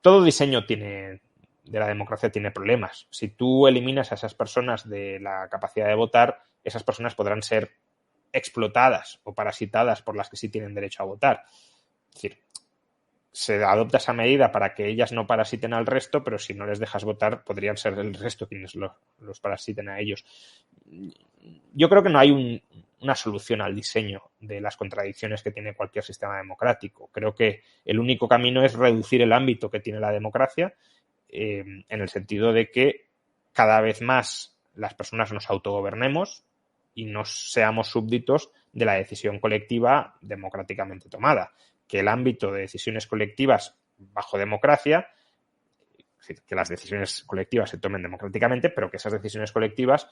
Todo diseño de la democracia tiene problemas. Si tú eliminas a esas personas de la capacidad de votar, esas personas podrán ser explotadas o parasitadas por las que sí tienen derecho a votar. Es decir, se adopta esa medida para que ellas no parasiten al resto, pero si no les dejas votar, podrían ser el resto quienes los parasiten a ellos. Yo creo que no hay una solución al diseño de las contradicciones que tiene cualquier sistema democrático. Creo que el único camino es reducir el ámbito que tiene la democracia en el sentido de que cada vez más las personas nos autogobernemos y no seamos súbditos de la decisión colectiva democráticamente tomada. Que el ámbito de decisiones colectivas bajo democracia, es decir, que las decisiones colectivas se tomen democráticamente, pero que esas decisiones colectivas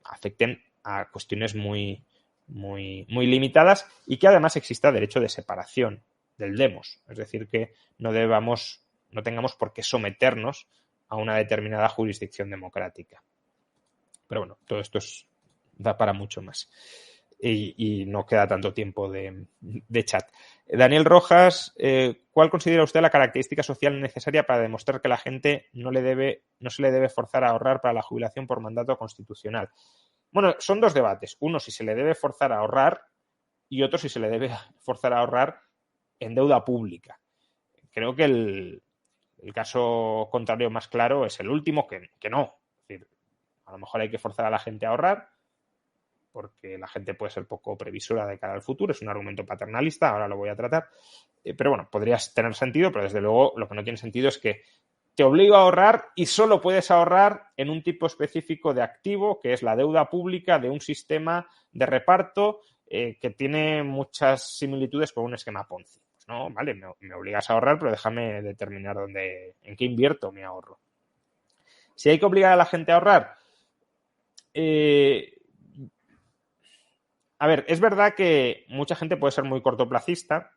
afecten a cuestiones muy, muy, muy limitadas y que además exista derecho de separación del demos. Es decir, que no tengamos por qué someternos a una determinada jurisdicción democrática. Pero bueno, todo esto da para mucho más. y no queda tanto tiempo de chat. Daniel Rojas, ¿cuál considera usted la característica social necesaria para demostrar que la gente no se le debe forzar a ahorrar para la jubilación por mandato constitucional? Bueno, son dos debates. Uno, si se le debe forzar a ahorrar, y otro, si se le debe forzar a ahorrar en deuda pública. Creo que el caso contrario más claro es el último, que no. Es decir, a lo mejor hay que forzar a la gente a ahorrar porque la gente puede ser poco previsora de cara al futuro. Es un argumento paternalista, ahora lo voy a tratar. Pero bueno, podría tener sentido, pero desde luego lo que no tiene sentido es que te obligo a ahorrar y solo puedes ahorrar en un tipo específico de activo, que es la deuda pública de un sistema de reparto que tiene muchas similitudes con un esquema Ponzi. Pues no, vale, me obligas a ahorrar, pero déjame determinar en qué invierto mi ahorro. Si hay que obligar a la gente a ahorrar, a ver, es verdad que mucha gente puede ser muy cortoplacista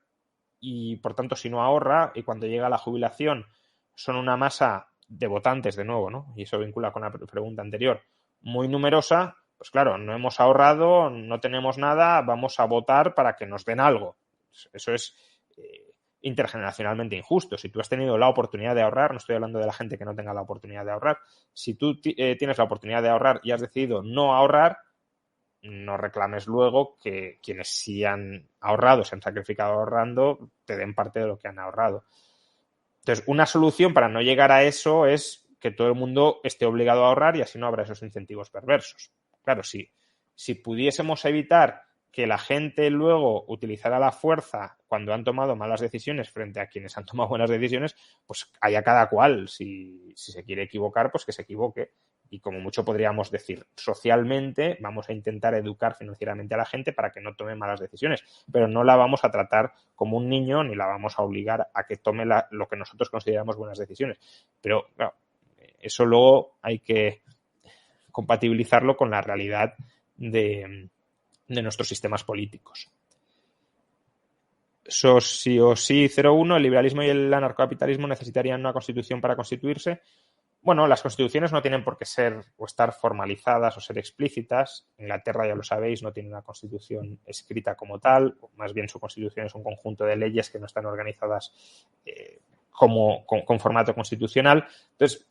y, por tanto, si no ahorra y cuando llega la jubilación son una masa de votantes, de nuevo, ¿no? Y eso vincula con la pregunta anterior, muy numerosa, pues claro, no hemos ahorrado, no tenemos nada, vamos a votar para que nos den algo. Eso es intergeneracionalmente injusto. Si tú has tenido la oportunidad de ahorrar, no estoy hablando de la gente que no tenga la oportunidad de ahorrar, si tú tienes la oportunidad de ahorrar y has decidido no ahorrar, no reclames luego que quienes sí han ahorrado, se han sacrificado ahorrando, te den parte de lo que han ahorrado. Entonces, una solución para no llegar a eso es que todo el mundo esté obligado a ahorrar y así no habrá esos incentivos perversos. Claro, si pudiésemos evitar que la gente luego utilizara la fuerza cuando han tomado malas decisiones frente a quienes han tomado buenas decisiones, pues haya cada cual. Si se quiere equivocar, pues que se equivoque. Y como mucho podríamos decir, socialmente vamos a intentar educar financieramente a la gente para que no tome malas decisiones, pero no la vamos a tratar como un niño ni la vamos a obligar a que tome lo que nosotros consideramos buenas decisiones. Pero claro, eso luego hay que compatibilizarlo con la realidad de nuestros sistemas políticos. Sosiosi 01, el liberalismo y el anarcocapitalismo necesitarían una constitución para constituirse. Bueno, las constituciones no tienen por qué ser o estar formalizadas o ser explícitas. Inglaterra, ya lo sabéis, no tiene una constitución escrita como tal. Más bien su constitución es un conjunto de leyes que no están organizadas con formato constitucional. Entonces,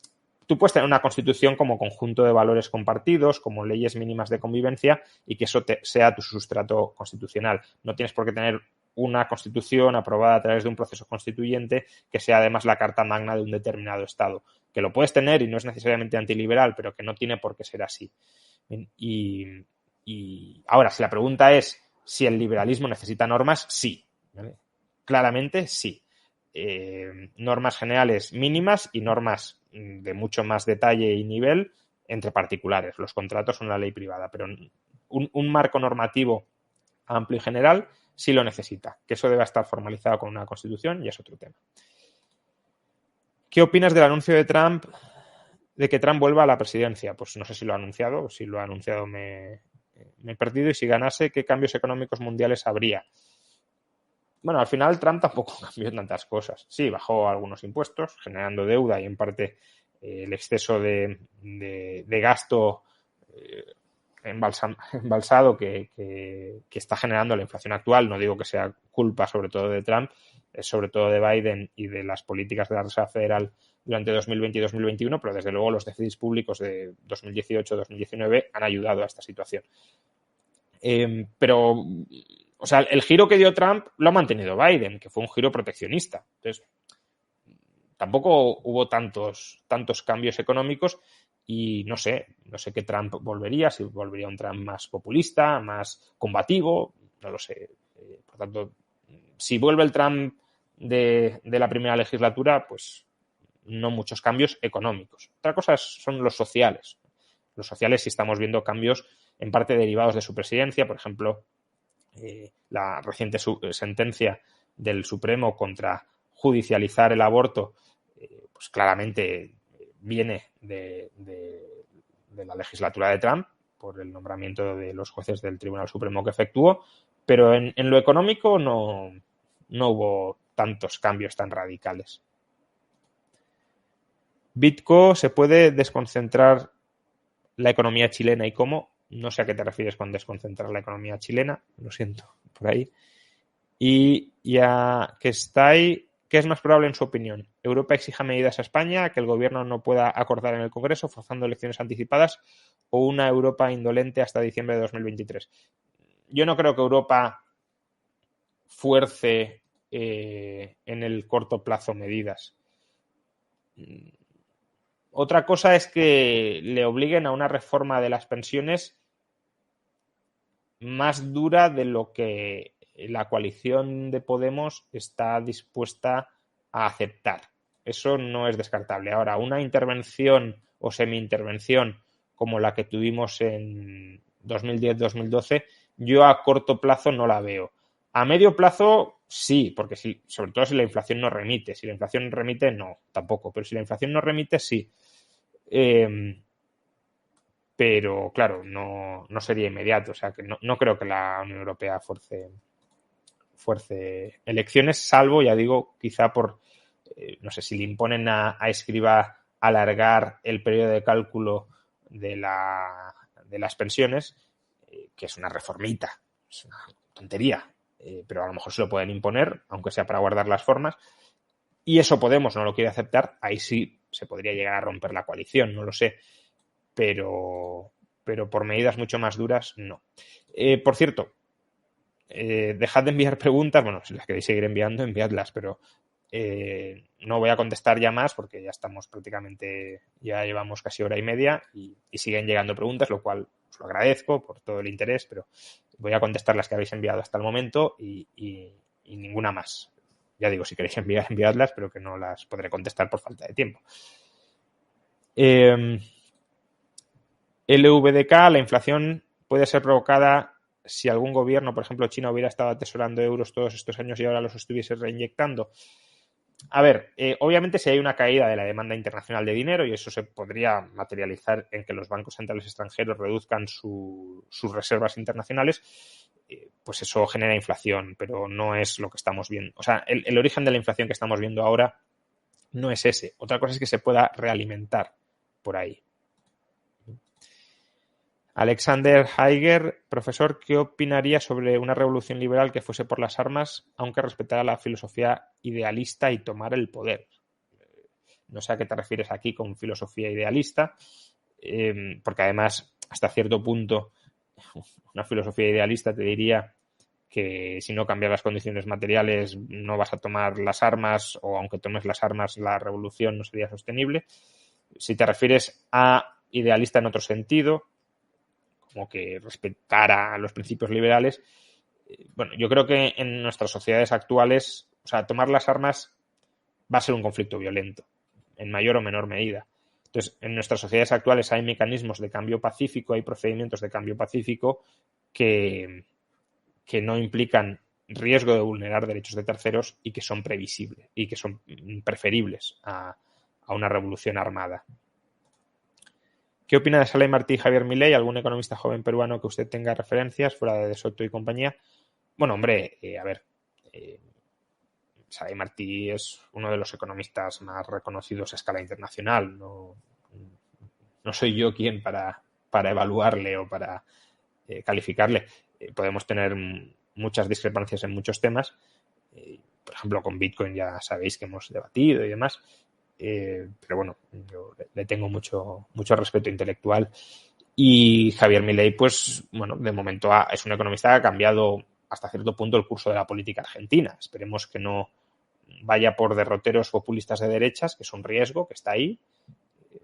tú puedes tener una constitución como conjunto de valores compartidos, como leyes mínimas de convivencia y que eso sea tu sustrato constitucional. No tienes por qué tener una constitución aprobada a través de un proceso constituyente que sea además la carta magna de un determinado Estado. Que lo puedes tener y no es necesariamente antiliberal, pero que no tiene por qué ser así. Y ahora, si la pregunta es si el liberalismo necesita normas, sí. ¿Vale? Claramente sí. Normas generales mínimas y normas de mucho más detalle y nivel entre particulares. Los contratos son la ley privada, pero un marco normativo amplio y general sí lo necesita. Que eso deba estar formalizado con una constitución y es otro tema. ¿Qué opinas del anuncio de Trump de que Trump vuelva a la presidencia? Pues no sé si lo ha anunciado, si lo ha anunciado me he perdido, y si ganase, ¿qué cambios económicos mundiales habría? Bueno, al final Trump tampoco cambió tantas cosas. Sí, bajó algunos impuestos, generando deuda y en parte el exceso de gasto embalsado que está generando la inflación actual. No digo que sea culpa sobre todo de Trump, es sobre todo de Biden y de las políticas de la Reserva Federal durante 2020 y 2021, pero desde luego los déficits públicos de 2018-2019 han ayudado a esta situación. Pero, o sea, el giro que dio Trump lo ha mantenido Biden, que fue un giro proteccionista. Entonces, tampoco hubo tantos cambios económicos y no sé qué Trump volvería, si volvería un Trump más populista, más combativo, no lo sé. Por tanto, si vuelve el Trump de la primera legislatura, pues no muchos cambios económicos. Otra cosa son los sociales. Los sociales sí estamos viendo cambios en parte derivados de su presidencia, por ejemplo, la reciente sentencia del Supremo contra judicializar el aborto, pues claramente viene de la legislatura de Trump por el nombramiento de los jueces del Tribunal Supremo que efectuó, pero en lo económico no hubo tantos cambios tan radicales. Bitco, ¿se puede desconcentrar la economía chilena y cómo? No sé a qué te refieres con desconcentrar la economía chilena, lo siento, por ahí. Y a que está ahí, ¿qué es más probable en su opinión? ¿Europa exija medidas a España, que el gobierno no pueda acordar en el Congreso, forzando elecciones anticipadas, o una Europa indolente hasta diciembre de 2023? Yo no creo que Europa fuerce en el corto plazo medidas. Otra cosa es que le obliguen a una reforma de las pensiones más dura de lo que la coalición de Podemos está dispuesta a aceptar. Eso no es descartable. Ahora, una intervención o semi-intervención como la que tuvimos en 2010-2012, yo a corto plazo no la veo. A medio plazo sí, porque sobre todo si la inflación no remite. Si la inflación remite, no, tampoco. Pero si la inflación no remite, sí. Pero claro, no sería inmediato. O sea que no creo que la Unión Europea fuerce elecciones, salvo, ya digo, quizá por, no sé, si le imponen a Escrivá alargar el periodo de cálculo de las pensiones, que es una reformita, es una tontería, pero a lo mejor se lo pueden imponer, aunque sea para guardar las formas, y eso Podemos no lo quiere aceptar, ahí sí se podría llegar a romper la coalición, no lo sé, pero por medidas mucho más duras, no. Por cierto, dejad de enviar preguntas, bueno, si las queréis seguir enviando, enviadlas, pero no voy a contestar ya más porque ya estamos prácticamente, ya llevamos casi hora y media y siguen llegando preguntas, lo cual os lo agradezco por todo el interés, pero voy a contestar las que habéis enviado hasta el momento y ninguna más. Ya digo, si queréis enviadlas, pero que no las podré contestar por falta de tiempo. LVDK, la inflación puede ser provocada si algún gobierno, por ejemplo China, hubiera estado atesorando euros todos estos años y ahora los estuviese reinyectando. A ver, obviamente si hay una caída de la demanda internacional de dinero, y eso se podría materializar en que los bancos centrales extranjeros reduzcan sus reservas internacionales, pues eso genera inflación, pero no es lo que estamos viendo. O sea, el origen de la inflación que estamos viendo ahora no es ese. Otra cosa es que se pueda realimentar por ahí. Alexander Haiger, profesor, ¿qué opinaría sobre una revolución liberal que fuese por las armas, aunque respetara la filosofía idealista y tomara el poder? No sé a qué te refieres aquí con filosofía idealista, porque además, hasta cierto punto, una filosofía idealista te diría que si no cambias las condiciones materiales no vas a tomar las armas, o aunque tomes las armas la revolución no sería sostenible. Si te refieres a idealista en otro sentido, como que respetara los principios liberales, bueno, yo creo que en nuestras sociedades actuales, o sea, tomar las armas va a ser un conflicto violento, en mayor o menor medida. Entonces, en nuestras sociedades actuales hay mecanismos de cambio pacífico, hay procedimientos de cambio pacífico que no implican riesgo de vulnerar derechos de terceros y que son previsibles y que son preferibles a una revolución armada. ¿Qué opina de Sala y Martí y Javier Milei? ¿Algún economista joven peruano que usted tenga referencias fuera de Soto y compañía? Bueno, hombre, a ver, Sala y Martí es uno de los economistas más reconocidos a escala internacional. No soy yo quien para evaluarle o para calificarle. Podemos tener muchas discrepancias en muchos temas. Por ejemplo, con Bitcoin ya sabéis que hemos debatido y demás. Pero bueno, yo le tengo mucho respeto intelectual. Y Javier Milei, pues, bueno, de momento es un economista que ha cambiado hasta cierto punto el curso de la política argentina. Esperemos que no vaya por derroteros populistas de derechas, que es un riesgo que está ahí,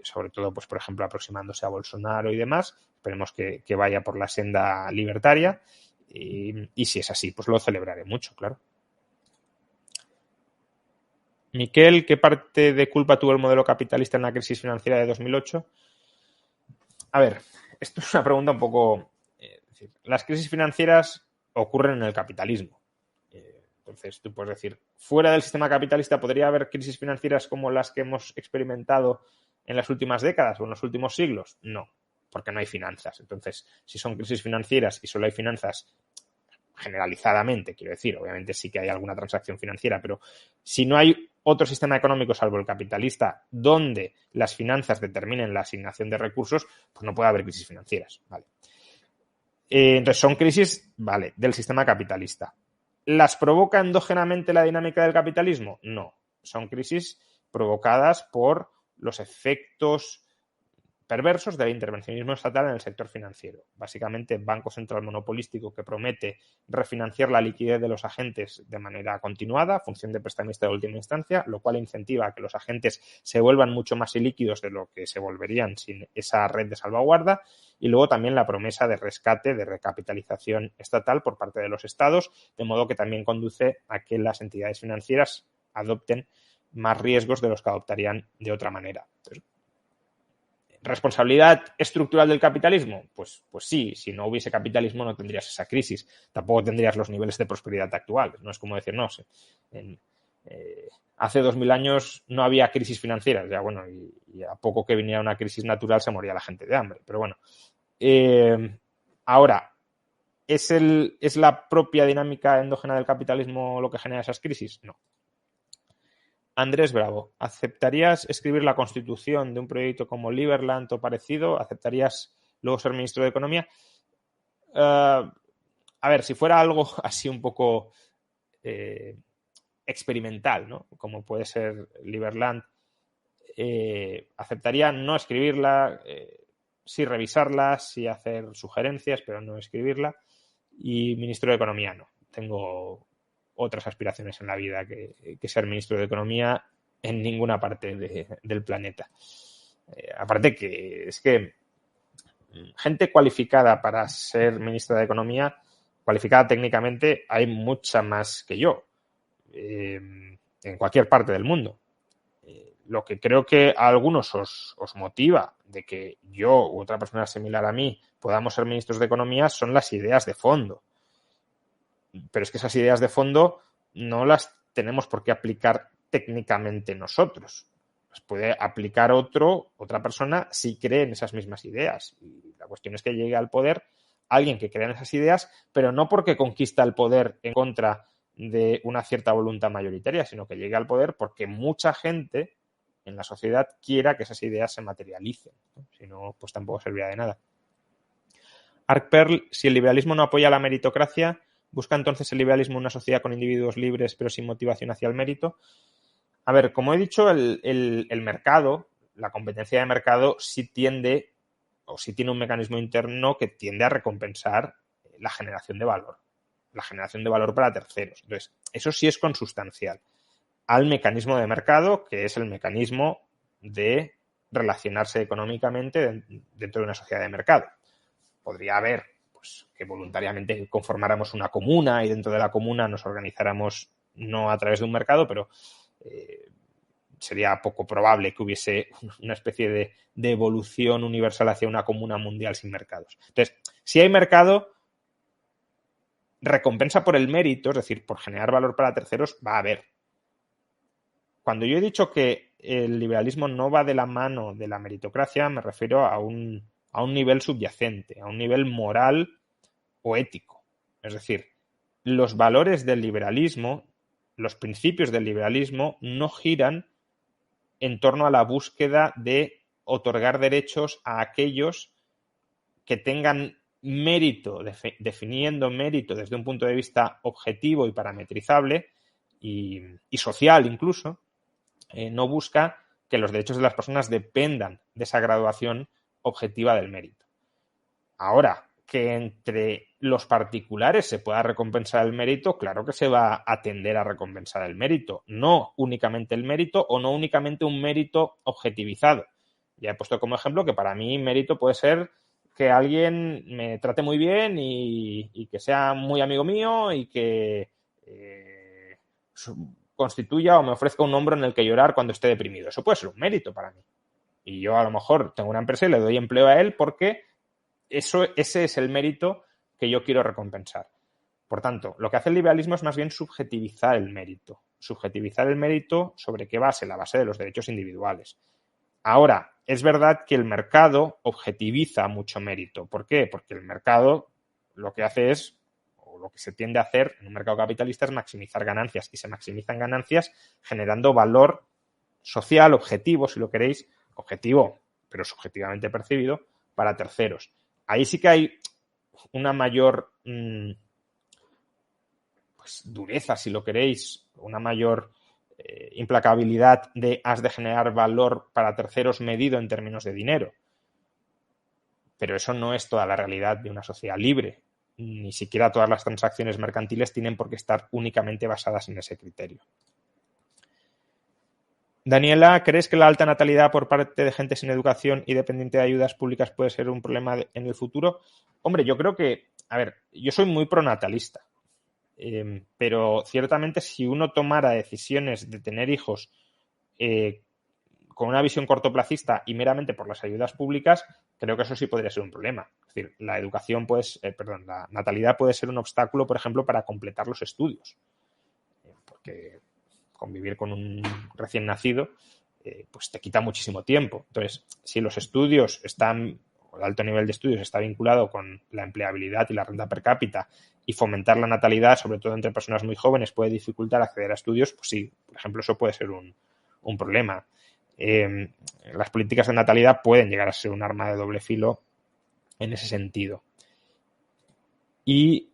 sobre todo, pues, por ejemplo, aproximándose a Bolsonaro y demás. Esperemos que vaya por la senda libertaria. Y si es así, pues lo celebraré mucho, claro. Miquel, ¿qué parte de culpa tuvo el modelo capitalista en la crisis financiera de 2008? A ver, esto es una pregunta un poco... las crisis financieras ocurren en el capitalismo. Entonces, tú puedes decir, fuera del sistema capitalista podría haber crisis financieras como las que hemos experimentado en las últimas décadas o en los últimos siglos. No, porque no hay finanzas. Entonces, si son crisis financieras y solo hay finanzas generalizadamente, quiero decir, obviamente sí que hay alguna transacción financiera, pero si no hay otro sistema económico salvo el capitalista donde las finanzas determinen la asignación de recursos, pues no puede haber crisis financieras. Vale. Entonces, son crisis, vale, del sistema capitalista. ¿Las provoca endógenamente la dinámica del capitalismo? No. Son crisis provocadas por los efectos perversos del intervencionismo estatal en el sector financiero. Básicamente, banco central monopolístico que promete refinanciar la liquidez de los agentes de manera continuada, función de prestamista de última instancia, lo cual incentiva a que los agentes se vuelvan mucho más ilíquidos de lo que se volverían sin esa red de salvaguarda. Y luego también la promesa de rescate, de recapitalización estatal por parte de los estados, de modo que también conduce a que las entidades financieras adopten más riesgos de los que adoptarían de otra manera. Entonces, ¿responsabilidad estructural del capitalismo? Pues sí, si no hubiese capitalismo no tendrías esa crisis, tampoco tendrías los niveles de prosperidad actuales. No es como decir, no sé, hace 2000 años no había crisis financieras, ya bueno, y a poco que viniera una crisis natural se moría la gente de hambre, pero bueno. Ahora, ¿es la propia dinámica endógena del capitalismo lo que genera esas crisis? No. Andrés Bravo, ¿aceptarías escribir la constitución de un proyecto como Liberland o parecido? ¿Aceptarías luego ser ministro de Economía? A ver, si fuera algo así un poco experimental, ¿no? Como puede ser Liberland, aceptaría no escribirla, sí revisarla, sí hacer sugerencias, pero no escribirla. Y ministro de Economía no. Tengo otras aspiraciones en la vida que ser ministro de Economía en ninguna parte del planeta. Aparte que es que gente cualificada para ser ministra de Economía, cualificada técnicamente, hay mucha más que yo en cualquier parte del mundo. Lo que creo que a algunos os motiva de que yo u otra persona similar a mí podamos ser ministros de Economía son las ideas de fondo. Pero es que esas ideas de fondo no las tenemos por qué aplicar técnicamente nosotros. Las puede aplicar otra persona si cree en esas mismas ideas. Y la cuestión es que llegue al poder alguien que crea en esas ideas, pero no porque conquista el poder en contra de una cierta voluntad mayoritaria, sino que llegue al poder porque mucha gente en la sociedad quiera que esas ideas se materialicen. Si no, pues tampoco serviría de nada. Ark Pearl, si el liberalismo no apoya la meritocracia, ¿busca entonces el liberalismo una sociedad con individuos libres pero sin motivación hacia el mérito? A ver, como he dicho, el mercado, la competencia de mercado sí tiende o sí tiene un mecanismo interno que tiende a recompensar la generación de valor para terceros. Entonces, eso sí es consustancial al mecanismo de mercado, que es el mecanismo de relacionarse económicamente dentro de una sociedad de mercado. Podría haber pues, que voluntariamente conformáramos una comuna y dentro de la comuna nos organizáramos no a través de un mercado, pero sería poco probable que hubiese una especie de evolución universal hacia una comuna mundial sin mercados. Entonces, si hay mercado, recompensa por el mérito, es decir, por generar valor para terceros, va a haber. Cuando yo he dicho que el liberalismo no va de la mano de la meritocracia, me refiero a un nivel subyacente, a un nivel moral o ético. Es decir, los valores del liberalismo, los principios del liberalismo no giran en torno a la búsqueda de otorgar derechos a aquellos que tengan mérito, definiendo mérito desde un punto de vista objetivo y parametrizable y social incluso, no busca que los derechos de las personas dependan de esa graduación objetiva del mérito. Ahora, que entre los particulares se pueda recompensar el mérito, claro que se va a tender a recompensar el mérito, no únicamente el mérito o no únicamente un mérito objetivizado. Ya he puesto como ejemplo que para mí mérito puede ser que alguien me trate muy bien y que sea muy amigo mío y que constituya o me ofrezca un hombro en el que llorar cuando esté deprimido. Eso puede ser un mérito para mí. Y yo a lo mejor tengo una empresa y le doy empleo a él porque ese es el mérito que yo quiero recompensar. Por tanto, lo que hace el liberalismo es más bien subjetivizar el mérito. Subjetivizar el mérito sobre qué base, la base de los derechos individuales. Ahora, es verdad que el mercado objetiviza mucho mérito. ¿Por qué? Porque el mercado lo que hace es, o lo que se tiende a hacer en un mercado capitalista es maximizar ganancias. Y se maximizan ganancias generando valor social, objetivo, si lo queréis, objetivo, pero subjetivamente percibido, para terceros. Ahí sí que hay una mayor pues, dureza, si lo queréis, una mayor implacabilidad de has de generar valor para terceros medido en términos de dinero. Pero eso no es toda la realidad de una sociedad libre. Ni siquiera todas las transacciones mercantiles tienen por qué estar únicamente basadas en ese criterio. Daniela, ¿crees que la alta natalidad por parte de gente sin educación y dependiente de ayudas públicas puede ser un problema en el futuro? Hombre, yo creo que, a ver, yo soy muy pronatalista, pero ciertamente si uno tomara decisiones de tener hijos con una visión cortoplacista y meramente por las ayudas públicas, creo que eso sí podría ser un problema. Es decir, la educación, la natalidad puede ser un obstáculo, por ejemplo, para completar los estudios. Porque convivir con un recién nacido, pues te quita muchísimo tiempo. Entonces, si los estudios están, o el alto nivel de estudios está vinculado con la empleabilidad y la renta per cápita y fomentar la natalidad, sobre todo entre personas muy jóvenes, puede dificultar acceder a estudios, pues sí, por ejemplo, eso puede ser un problema. Las políticas de natalidad pueden llegar a ser un arma de doble filo en ese sentido. Y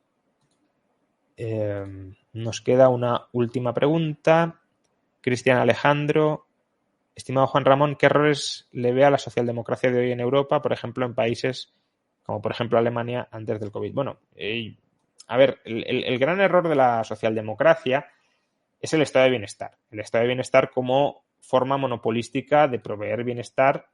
nos queda una última pregunta. Cristian Alejandro. Estimado Juan Ramón, ¿qué errores le ve a la socialdemocracia de hoy en Europa, por ejemplo, en países como, por ejemplo, Alemania antes del COVID? Bueno, a ver, el gran error de la socialdemocracia es el estado de bienestar. El estado de bienestar como forma monopolística de proveer bienestar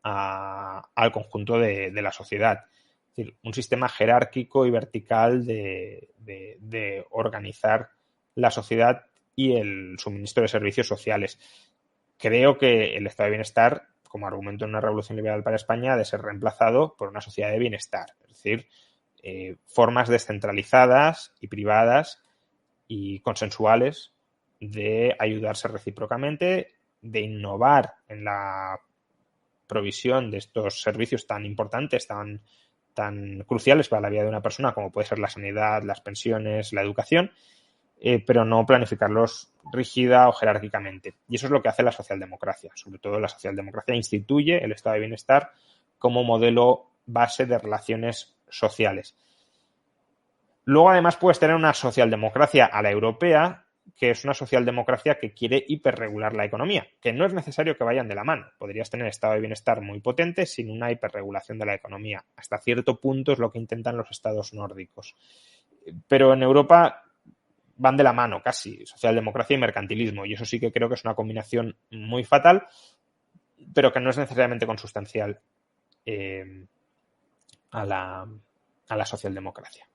al conjunto de la sociedad. Es decir, un sistema jerárquico y vertical de organizar la sociedad y el suministro de servicios sociales. Creo que el estado de bienestar, como argumento en una revolución liberal para España, ha de ser reemplazado por una sociedad de bienestar. Es decir, formas descentralizadas y privadas y consensuales de ayudarse recíprocamente, de innovar en la provisión de estos servicios tan importantes, tan cruciales para la vida de una persona, como puede ser la sanidad, las pensiones, la educación, pero no planificarlos rígida o jerárquicamente. Y eso es lo que hace la socialdemocracia. Sobre todo la socialdemocracia instituye el estado de bienestar como modelo base de relaciones sociales. Luego, además, puedes tener una socialdemocracia a la europea, que es una socialdemocracia que quiere hiperregular la economía, que no es necesario que vayan de la mano. Podrías tener estado de bienestar muy potente sin una hiperregulación de la economía. Hasta cierto punto es lo que intentan los estados nórdicos. Pero en Europa van de la mano casi, socialdemocracia y mercantilismo, y eso sí que creo que es una combinación muy fatal, pero que no es necesariamente consustancial a la socialdemocracia.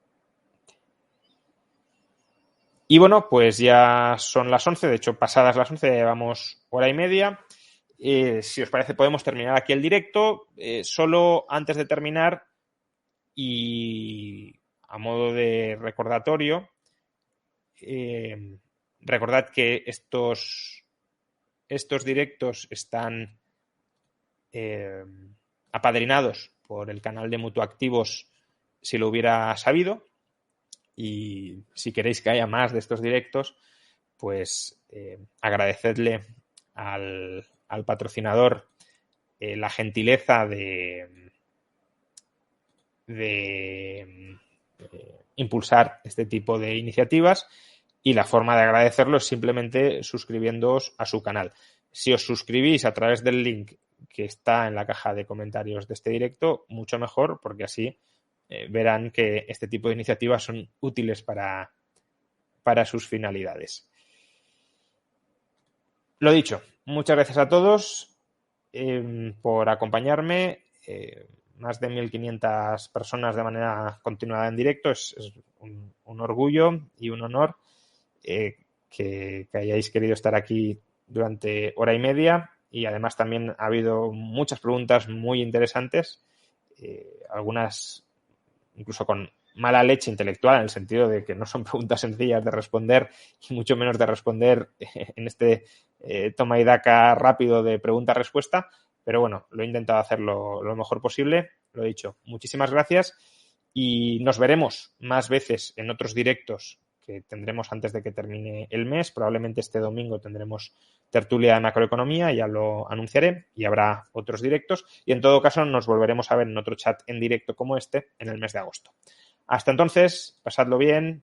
Y bueno, pues ya son las 11, de hecho pasadas las 11 llevamos hora y media. Si os parece podemos terminar aquí el directo. Solo antes de terminar y a modo de recordatorio, recordad que estos directos están apadrinados por el canal de Mutuactivos si lo hubiera sabido. Y si queréis que haya más de estos directos, pues agradecedle al patrocinador la gentileza de impulsar este tipo de iniciativas, y la forma de agradecerlo es simplemente suscribiéndoos a su canal. Si os suscribís a través del link que está en la caja de comentarios de este directo, mucho mejor, porque así verán que este tipo de iniciativas son útiles para sus finalidades. Lo dicho, muchas gracias a todos por acompañarme. Más de 1.500 personas de manera continuada en directo. Es un orgullo y un honor que hayáis querido estar aquí durante hora y media, y además también ha habido muchas preguntas muy interesantes, algunas incluso con mala leche intelectual, en el sentido de que no son preguntas sencillas de responder, y mucho menos de responder en este toma y daca rápido de pregunta-respuesta, pero bueno, lo he intentado hacer lo mejor posible. Lo he dicho, muchísimas gracias, y nos veremos más veces en otros directos que tendremos antes de que termine el mes. Probablemente este domingo tendremos tertulia de macroeconomía, ya lo anunciaré, y habrá otros directos. Y en todo caso nos volveremos a ver en otro chat en directo como este en el mes de agosto. Hasta entonces, pasadlo bien.